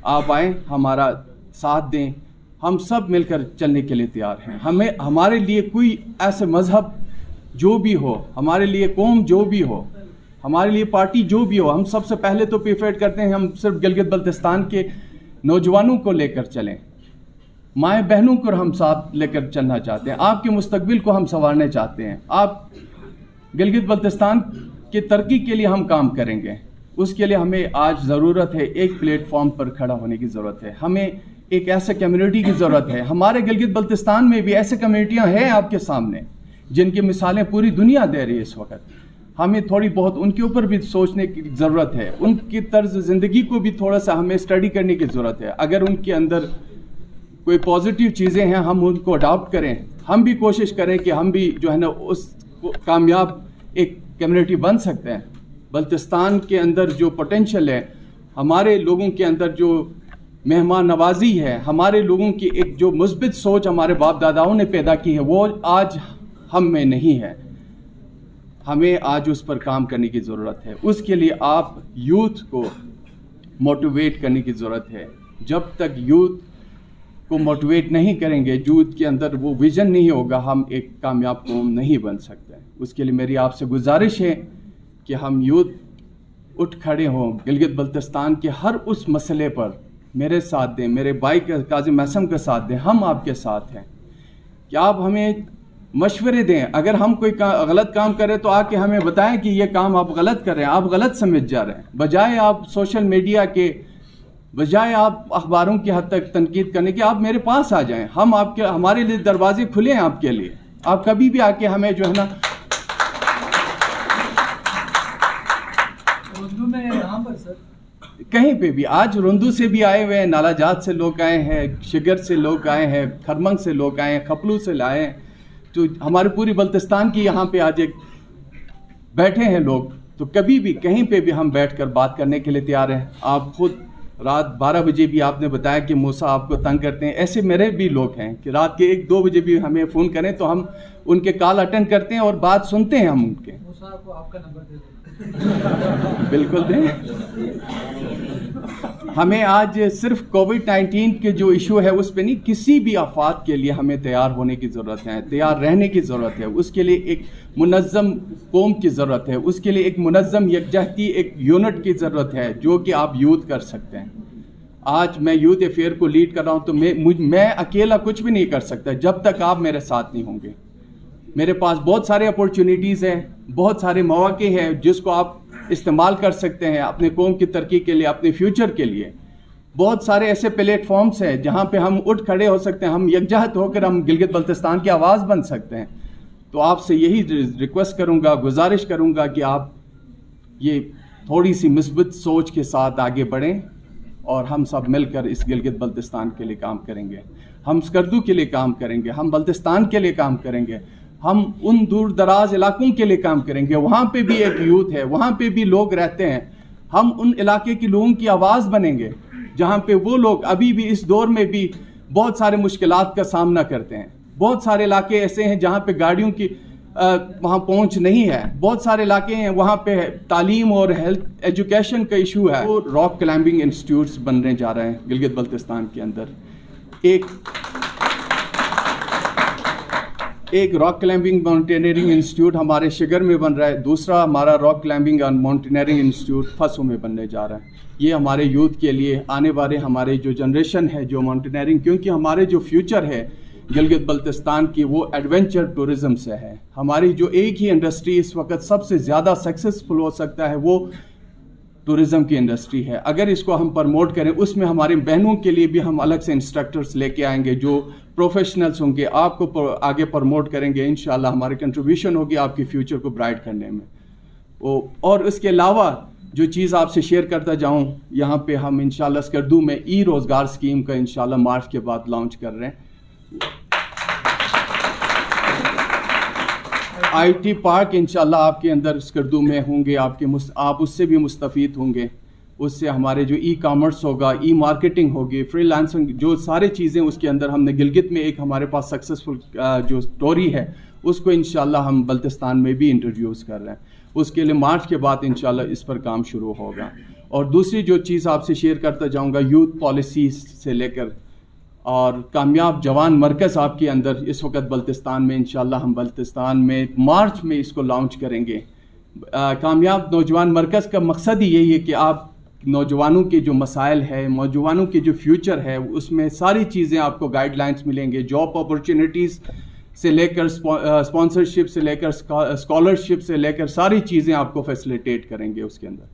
آپ آئیں، ہمارا ساتھ دیں. ہم سب مل کر چلنے کے لیے تیار ہیں. ہمارے لیے کوئی ایسے مذہب جو بھی ہو، ہمارے لیے قوم جو بھی ہو، ہمارے لیے پارٹی جو بھی ہو، ہم سب سے پہلے تو پریفر کرتے ہیں ہم صرف گلگت بلتستان کے نوجوانوں کو لے کر چلیں، مائیں بہنوں کو ہم ساتھ لے کر چلنا چاہتے ہیں. آپ کے مستقبل کو ہم سنوارنے چاہتے ہیں. آپ گلگت بلتستان کی ترقی کے لیے ہم کام کریں گے. اس کے لیے ہمیں آج ضرورت ہے ایک پلیٹ فارم پر کھڑا ہونے کی ضرورت ہے. ہمیں ایک ایسے کمیونٹی کی ضرورت ہے. ہمارے گلگت بلتستان میں بھی ایسے کمیونٹیاں ہیں آپ کے سامنے جن کی مثالیں پوری دنیا دے رہی ہے اس وقت. ہمیں تھوڑی بہت ان کے اوپر بھی سوچنے کی ضرورت ہے. ان کی طرز زندگی کو بھی تھوڑا سا ہمیں اسٹڈی کرنے کی ضرورت ہے. اگر ان کے اندر کوئی پازیٹیو چیزیں ہیں ہم ان کو اڈاپٹ کریں. ہم بھی کوشش کریں کہ ہم بھی جو ہے نا اس کامیاب ایک کمیونٹی بن سکتے ہیں. بلتستان کے اندر جو پوٹینشیل ہے، ہمارے لوگوں کے اندر جو مہمان نوازی ہے، ہمارے لوگوں کی ایک جو مثبت سوچ ہمارے باپ داداؤں نے پیدا کی ہے، وہ آج ہم میں نہیں ہے. ہمیں آج اس پر کام کرنے کی ضرورت ہے. اس کے لیے آپ یوتھ کو موٹیویٹ کرنے کی ضرورت ہے. جب تک یوتھ کو موٹیویٹ نہیں کریں گے، یوتھ کے اندر وہ ویژن نہیں ہوگا، ہم ایک کامیاب قوم نہیں بن سکتے. اس کے لیے میری آپ سے گزارش ہے کہ ہم یوتھ اٹھ کھڑے ہوں، گلگت بلتستان کے ہر اس مسئلے پر میرے ساتھ دیں، میرے بھائی کاظم احسن کا ساتھ دیں. ہم آپ کے ساتھ ہیں کہ آپ ہمیں مشورے دیں. اگر ہم کوئی غلط کام کریں تو آ کے ہمیں بتائیں کہ یہ کام آپ غلط کر رہے ہیں، آپ غلط سمجھ جا رہے ہیں. بجائے آپ سوشل میڈیا کے، بجائے آپ اخباروں کی حد تک تنقید کرنے کے، آپ میرے پاس آ جائیں. ہمارے لیے دروازے کھلے ہیں آپ کے لیے. آپ کبھی بھی آ کے ہمیں جو ہے نا کہیں پہ بھی، آج رندو سے بھی آئے ہوئے ہیں، نالا جات سے لوگ آئے ہیں، شگر سے لوگ آئے ہیں، کھرمنگ سے لوگ آئے ہیں، کھپلو سے لائے ہیں. تو ہمارے پوری بلتستان کی یہاں پہ آج ایک بیٹھے ہیں لوگ. تو کبھی بھی کہیں پہ بھی ہم بیٹھ کر بات کرنے کے لیے تیار ہیں. آپ خود رات 12 بجے بھی آپ نے بتایا کہ موسیٰ آپ کو تنگ کرتے ہیں. ایسے میرے بھی لوگ ہیں کہ رات کے 1-2 بجے بھی ہمیں فون کریں تو ہم ان کے کال اٹینڈ کرتے ہیں اور بات سنتے ہیں. ہم ان کے موسیٰ کو آپ کا نمبر دے دیں. بالکل دیں. ہمیں آج صرف کووڈ-19 کے جو ایشو ہے اس پہ نہیں، کسی بھی آفات کے لیے ہمیں تیار ہونے کی ضرورت ہے، تیار رہنے کی ضرورت ہے. اس کے لیے ایک منظم قوم کی ضرورت ہے. اس کے لیے ایک منظم یکجہتی ایک یونٹ کی ضرورت ہے جو کہ آپ یوتھ کر سکتے ہیں. آج میں یوتھ افیئر کو لیڈ کر رہا ہوں تو میں اکیلا کچھ بھی نہیں کر سکتا جب تک آپ میرے ساتھ نہیں ہوں گے. میرے پاس بہت سارے اپورچونیٹیز ہیں، بہت سارے مواقع ہیں جس کو آپ استعمال کر سکتے ہیں اپنے قوم کی ترقی کے لیے، اپنے فیوچر کے لیے. بہت سارے ایسے پلیٹ فارمز ہیں جہاں پہ ہم اٹھ کھڑے ہو سکتے ہیں, ہم یکجہت ہو کر ہم گلگت بلتستان کی آواز بن سکتے ہیں. تو آپ سے یہی ریکویسٹ کروں گا, گزارش کروں گا کہ آپ یہ تھوڑی سی مثبت سوچ کے ساتھ آگے بڑھیں اور ہم سب مل کر اس گلگت بلتستان کے لیے کام کریں گے, ہم اسکردو کے لیے کام کریں گے, ہم بلتستان کے لیے کام کریں گے, ہم ان دور دراز علاقوں کے لیے کام کریں گے. وہاں پہ بھی ایک یوتھ ہے, وہاں پہ بھی لوگ رہتے ہیں. ہم ان علاقے کے لوگوں کی آواز بنیں گے جہاں پہ وہ لوگ ابھی بھی اس دور میں بھی بہت سارے مشکلات کا سامنا کرتے ہیں. بہت سارے علاقے ایسے ہیں جہاں پہ گاڑیوں کی وہاں پہنچ نہیں ہے. بہت سارے علاقے ہیں وہاں پہ تعلیم اور ہیلتھ ایجوکیشن کا ایشو ہے. وہ راک کلائمبنگ انسٹیٹیوٹس بننے جا رہے ہیں گلگت بلتستان کے اندر. ایک راک کلائمبنگ ماؤنٹینئرنگ انسٹیٹیوٹ ہمارے شگر میں بن رہا ہے, دوسرا ہمارا راک کلائمبنگ اینڈ ماؤنٹینئرنگ انسٹیٹیوٹ فسو میں بننے جا رہا ہے. یہ ہمارے یوتھ کے لیے, آنے والے ہمارے جو جنریشن ہے جو ماؤنٹینئرنگ, کیونکہ ہمارے جو فیوچر ہے گلگت بلتستان کی وہ ایڈونچر ٹورزم سے ہے. ہماری جو ایک ہی انڈسٹری اس وقت سب سے زیادہ سکسیسفل ہو سکتا ہے وہ ٹورزم کی انڈسٹری ہے. اگر اس کو ہم پروموٹ کریں, اس میں ہماری بہنوں کے لیے بھی ہم الگ سے انسٹرکٹرز لے کے آئیں گے جو پروفیشنلز ہوں گے, آپ کو آگے پروموٹ کریں گے. انشاءاللہ ہماری کنٹریبیوشن ہوگی آپ کی فیوچر کو برائٹ کرنے میں. اور اس کے علاوہ جو چیز آپ سے شیئر کرتا جاؤں, یہاں پہ ہم انشاءاللہ اسکردو میں ای روزگار اسکیم کا انشاءاللہ مارچ کے بعد لانچ کر رہے ہیں. آئی ٹی پارک انشاءاللہ آپ کے اندر اسکردو میں ہوں گے, آپ اس سے بھی مستفید ہوں گے. اس سے ہمارے جو ای کامرس ہوگا, ای مارکیٹنگ ہوگی, فری لانسنگ, جو سارے چیزیں اس کے اندر ہم نے گلگت میں ایک ہمارے پاس سکسیسفل جو سٹوری ہے اس کو انشاءاللہ ہم بلتستان میں بھی انٹروڈیوس کر رہے ہیں. اس کے لیے مارچ کے بعد انشاءاللہ اس پر کام شروع ہوگا. اور دوسری جو چیز آپ سے شیئر کرتا جاؤں گا, یوتھ پالیسیز سے لے کر اور کامیاب جوان مرکز آپ کے اندر اس وقت بلتستان میں انشاءاللہ ہم بلتستان میں مارچ میں اس کو لانچ کریں گے. کامیاب نوجوان مرکز کا مقصد ہی یہی ہے کہ آپ نوجوانوں کے جو مسائل ہے, نوجوانوں کے جو فیوچر ہے, اس میں ساری چیزیں آپ کو گائیڈ لائنس ملیں گے. جاب اپرچونیٹیز سے لے کر اسپانسرشپ سے لے کر اسکالرشپ سے لے کر ساری چیزیں آپ کو فیسیلیٹیٹ کریں گے اس کے اندر.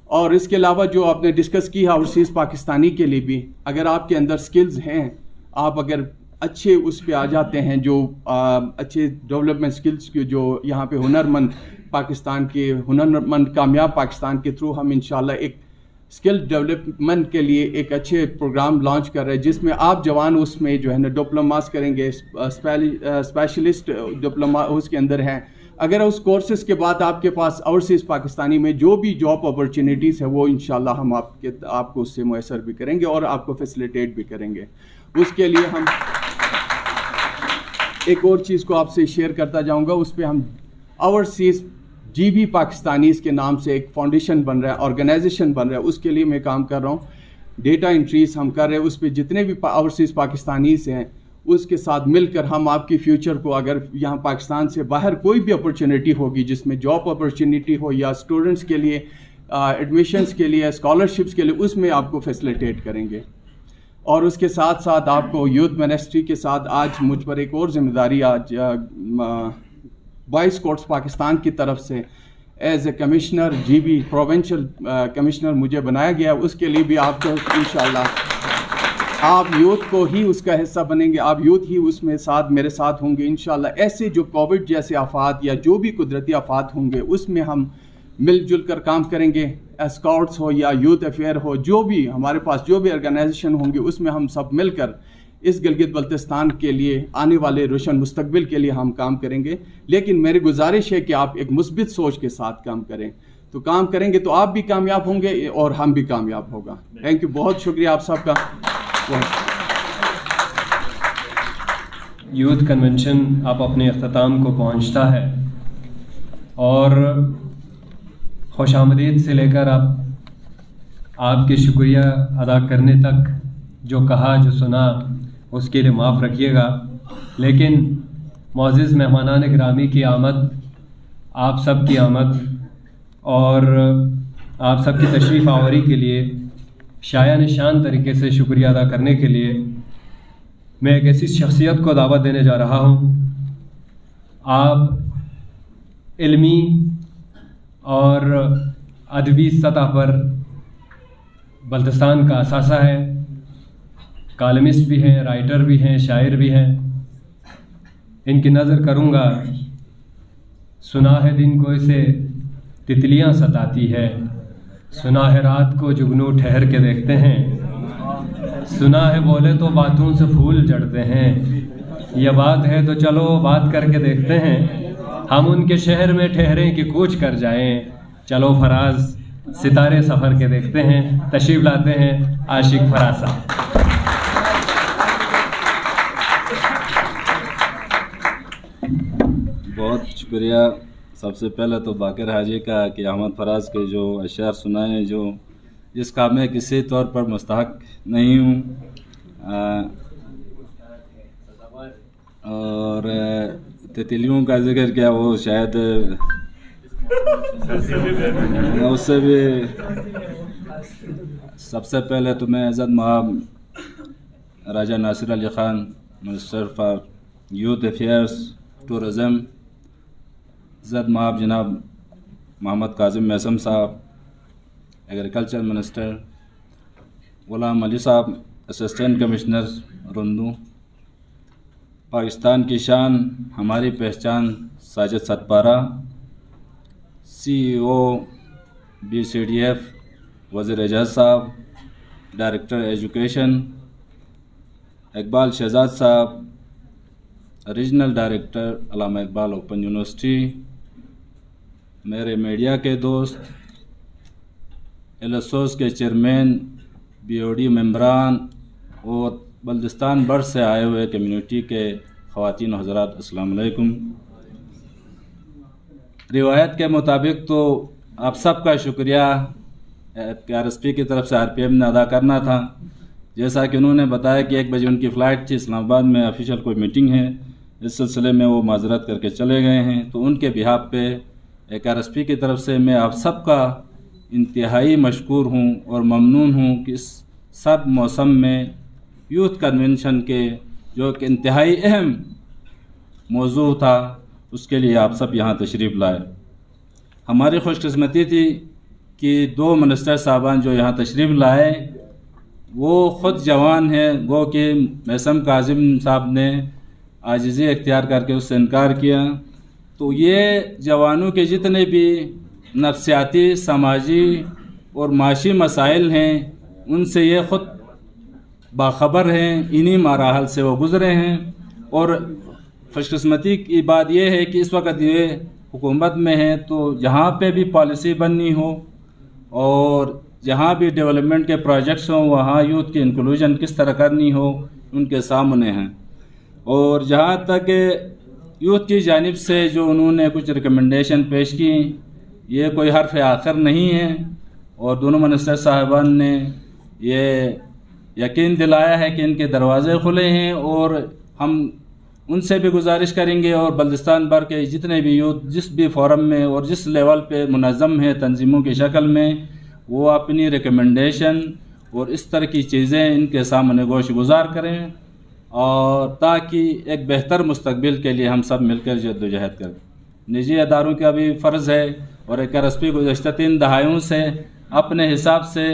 اور اس کے علاوہ جو آپ نے ڈسکس کی ہے اوورسیز پاکستانی کے لیے بھی, اگر آپ کے اندر سکلز ہیں, آپ اگر اچھے اس پہ آ جاتے ہیں, جو اچھے ڈیولپمنٹ سکلز کے جو یہاں پہ ہنرمند پاکستان کے ہنرمند کامیاب پاکستان کے تھرو ہم انشاءاللہ ایک اسکل ڈیولپمنٹ کے لیے ایک اچھے پروگرام لانچ کر رہے ہیں جس میں آپ جوان اس میں جو ہے نا ڈپلوماس کریں گے, اسپیشلسٹ ڈپلوما اس کے اندر ہیں. اگر اس کورسز کے بعد آپ کے پاس اوورسیز پاکستانی میں جو بھی جاب اپرچونیٹیز ہے وہ انشاءاللہ ہم آپ کو اس سے میسر بھی کریں گے اور آپ کو فیسیلیٹیٹ بھی کریں گے. اس کے لیے ہم ایک اور چیز کو آپ سے شیئر کرتا جاؤں گا, اس پہ ہم اوورسیز جی بی پاکستانیز کے نام سے ایک فاؤنڈیشن بن رہا ہے, آرگنائزیشن بن رہا ہے. اس کے لیے میں کام کر رہا ہوں. ڈیٹا انٹریز ہم کر رہے ہیں, اس پہ جتنے بھی اوورسیز پاکستانیز ہیں اس کے ساتھ مل کر ہم آپ کی فیوچر کو, اگر یہاں پاکستان سے باہر کوئی بھی اپرچونیٹی ہوگی جس میں جاب اپرچونیٹی ہو یا اسٹوڈنٹس کے لیے ایڈمیشنس کے لیے, اسکالرشپس کے لیے, اس میں آپ کو فیسیلیٹیٹ کریں گے. اور اس کے ساتھ ساتھ آپ کو یوتھ منسٹری کے ساتھ آج مجھ پر ایک اور ذمہ داری آج بوائز اسکاؤٹس پاکستان کی طرف سے as a commissioner G B provincial commissioner مجھے بنایا گیا. اس کے لیے بھی آپ کو انشاءاللہ آپ یوتھ کو ہی اس کا حصہ بنیں گے, آپ یوتھ ہی اس میں ساتھ میرے ساتھ ہوں گے انشاءاللہ. ایسے جو کووڈ جیسے آفات یا جو بھی قدرتی آفات ہوں گے اس میں ہم مل جل کر کام کریں گے. اسکاؤٹس ہو یا یوتھ افیئر ہو, جو بھی ہمارے پاس جو بھی آرگنائزیشن ہوں گے اس میں ہم سب مل کر اس گلگت بلتستان کے لیے آنے والے روشن مستقبل کے لیے ہم کام کریں گے. لیکن میری گزارش ہے کہ آپ ایک مثبت سوچ کے ساتھ کام کریں, تو کام کریں گے تو آپ بھی کامیاب ہوں گے اور ہم بھی کامیاب ہوگا. تھینک یو, بہت شکریہ آپ سب کا. یوتھ کنونشن اب اپنے اختتام کو پہنچتا ہے اور خوش آمدید سے لے کر اب آپ کے شکریہ ادا کرنے تک جو کہا جو سنا اس کے لیے معاف رکھیے گا. لیکن معزز مہمانان گرامی کی آمد, آپ سب کی آمد اور آپ سب کی تشریف آوری کے لیے شایع نشان طریقے سے شکریہ ادا کرنے کے لیے میں ایک ایسی شخصیت کو دعوت دینے جا رہا ہوں. آپ علمی اور ادبی سطح پر بلتستان کا اثاثہ ہے، کالمسٹ بھی ہیں، رائٹر بھی ہیں، شاعر بھی ہیں۔ ان کی نظر کروں گا، سنا ہے دن کو اسے تتلیاں ستاتی ہے، سنا ہے رات کو جگنو ٹھہر کے دیکھتے ہیں، سنا ہے بولے تو باتوں سے پھول جڑتے ہیں، یہ بات ہے تو چلو بات کر کے دیکھتے ہیں، ہم ان کے شہر میں ٹھہریں کہ کوچ کر جائیں، چلو فراز ستارے سفر کے دیکھتے ہیں۔ تشریف لاتے ہیں عاشق فراز صاحب۔ بہت شکریہ سب سے پہلے تو باقر حاجی کا کہ احمد فراز کے جو اشعار سنائے، جو جس کا میں کسی طور پر مستحق نہیں ہوں، اور تتلیوں کا ذکر کیا، وہ شاید اس سے بھی سب سے پہلے تو میں عزت مآب Raja Nasir Ali Khan, minister for youth affairs tourism, عزت مآب جناب محمد کاظم میثم صاحب ایگریکلچر منسٹر، غلام علی صاحب اسسٹنٹ کمشنر رندو، پاکستان کی شان ہماری پہچان Sajid Satpara, C O B C D F Wazir Ijaz صاحب، ڈائریکٹر ایجوکیشن اقبال شہزاد صاحب، ریجنل ڈائریکٹر علامہ اقبال اوپن یونیورسٹی، میرے میڈیا کے دوست، ایلسوس کے چیئرمین، بی او ڈی ممبران اور بلتستان بر سے آئے ہوئے کمیونٹی کے خواتین و حضرات، السلام علیکم۔ روایت کے مطابق تو آپ سب کا شکریہ آر ایس پی کی طرف سے آر پی ایم نے ادا کرنا تھا، جیسا کہ انہوں نے بتایا کہ 1 بجے ان کی فلائٹ تھی، اسلام آباد میں آفیشیل کوئی میٹنگ ہے، اس سلسلے میں وہ معذرت کر کے چلے گئے ہیں، تو ان کے بہاف پہ ایک آر ایس پی کی طرف سے میں آپ سب کا انتہائی مشکور ہوں اور ممنون ہوں کہ اس سرد موسم میں یوتھ کنونشن کے جو ایک انتہائی اہم موضوع تھا، اس کے لیے آپ سب یہاں تشریف لائے۔ ہماری خوش قسمتی تھی کہ 2 منسٹر صاحبان جو یہاں تشریف لائے وہ خود جوان ہیں، گو کہ میثم کاظم صاحب نے عاجزی اختیار کر کے اس سے انکار کیا، تو یہ جوانوں کے جتنے بھی نفسیاتی، سماجی اور معاشی مسائل ہیں ان سے یہ خود باخبر ہیں، انہی مراحل سے وہ گزرے ہیں، اور خوش قسمتی کی بات یہ ہے کہ اس وقت یہ حکومت میں ہیں، تو جہاں پہ بھی پالیسی بننی ہو اور جہاں بھی ڈیولپمنٹ کے پروجیکٹس ہوں، وہاں یوتھ کی انکلوژن کس طرح کرنی ہو ان کے سامنے ہیں، اور جہاں تک یوتھ کی جانب سے جو انہوں نے کچھ ریکمنڈیشن پیش کی، یہ کوئی حرف آخر نہیں ہے، اور دونوں منسٹر صاحبان نے یہ یقین دلایا ہے کہ ان کے دروازے کھلے ہیں، اور ہم ان سے بھی گزارش کریں گے، اور بلتستان بھر کے جتنے بھی یوتھ جس بھی فورم میں اور جس لیول پہ منظم ہے تنظیموں کی شکل میں، وہ اپنی ریکمنڈیشن اور اس طرح کی چیزیں ان کے سامنے گوش گزار کریں، اور تاکہ ایک بہتر مستقبل کے لیے ہم سب مل کر جدوجہد کریں۔ نجی اداروں کا بھی فرض ہے، اور ایک آر ایس پی گزشتہ 3 دہائیوں سے اپنے حساب سے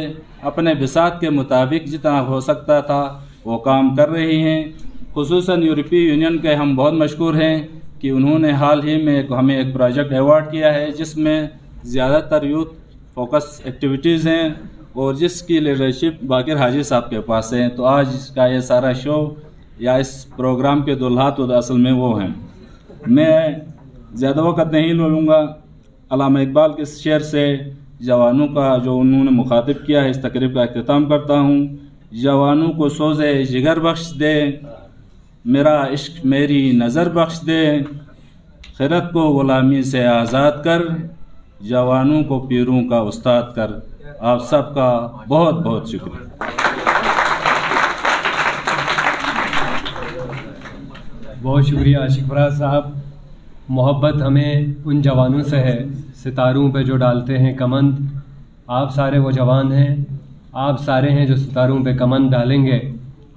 اپنے بساط کے مطابق جتنا ہو سکتا تھا وہ کام کر رہی ہیں۔ خصوصاً یورپی یونین کے ہم بہت مشکور ہیں کہ انہوں نے حال ہی میں ہمیں ایک پروجیکٹ ایوارڈ کیا ہے جس میں زیادہ تر یوتھ فوکس ایکٹیویٹیز ہیں، اور جس کی لیڈرشپ باقر حاجی صاحب کے پاس ہے۔ تو آج کا یہ سارا شو یا اس پروگرام کے دولہا تو اصل میں وہ ہیں۔ میں زیادہ وقت نہیں لوں گا، علامہ اقبال کے شعر سے جوانوں کا جو انہوں نے مخاطب کیا ہے اس تقریب کا اختتام کرتا ہوں۔ جوانوں کو سوزے جگر بخش دے، میرا عشق میری نظر بخش دے، خرد کو غلامی سے آزاد کر، جوانوں کو پیروں کا استاد کر۔ آپ سب کا بہت بہت شکریہ۔ بہت شکریہ عاشق فراز صاحب۔ محبت ہمیں ان جوانوں سے ہے ستاروں پہ جو ڈالتے ہیں کمند۔ آپ سارے وہ جوان ہیں، آپ سارے ہیں جو ستاروں پہ کمند ڈالیں گے۔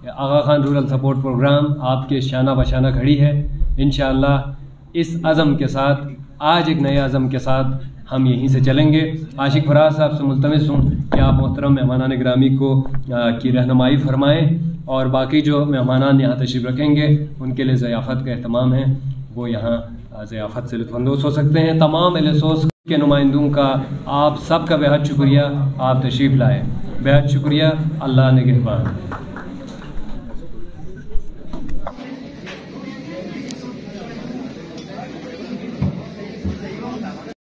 آغا خان رورل سپورٹ پروگرام آپ کے شانہ بشانہ کھڑی ہے۔ انشاءاللہ اس عزم کے ساتھ، آج ایک نئے عزم کے ساتھ ہم یہیں سے چلیں گے۔ عاشق فراز صاحب سے ملتمس ہوں کہ آپ محترم مہمانان گرامی کو کی رہنمائی فرمائیں، اور باقی جو مہمانان یہاں تشریف رکھیں گے ان کے لیے ضیافت کا اہتمام ہے، وہ یہاں ضیافت سے لطف اندوز ہو سکتے ہیں۔ تمام ایلسوس کے نمائندوں کا آپ سب کا بے حد شکریہ، آپ تشریف لائے، بے حد شکریہ، اللہ نگہبان۔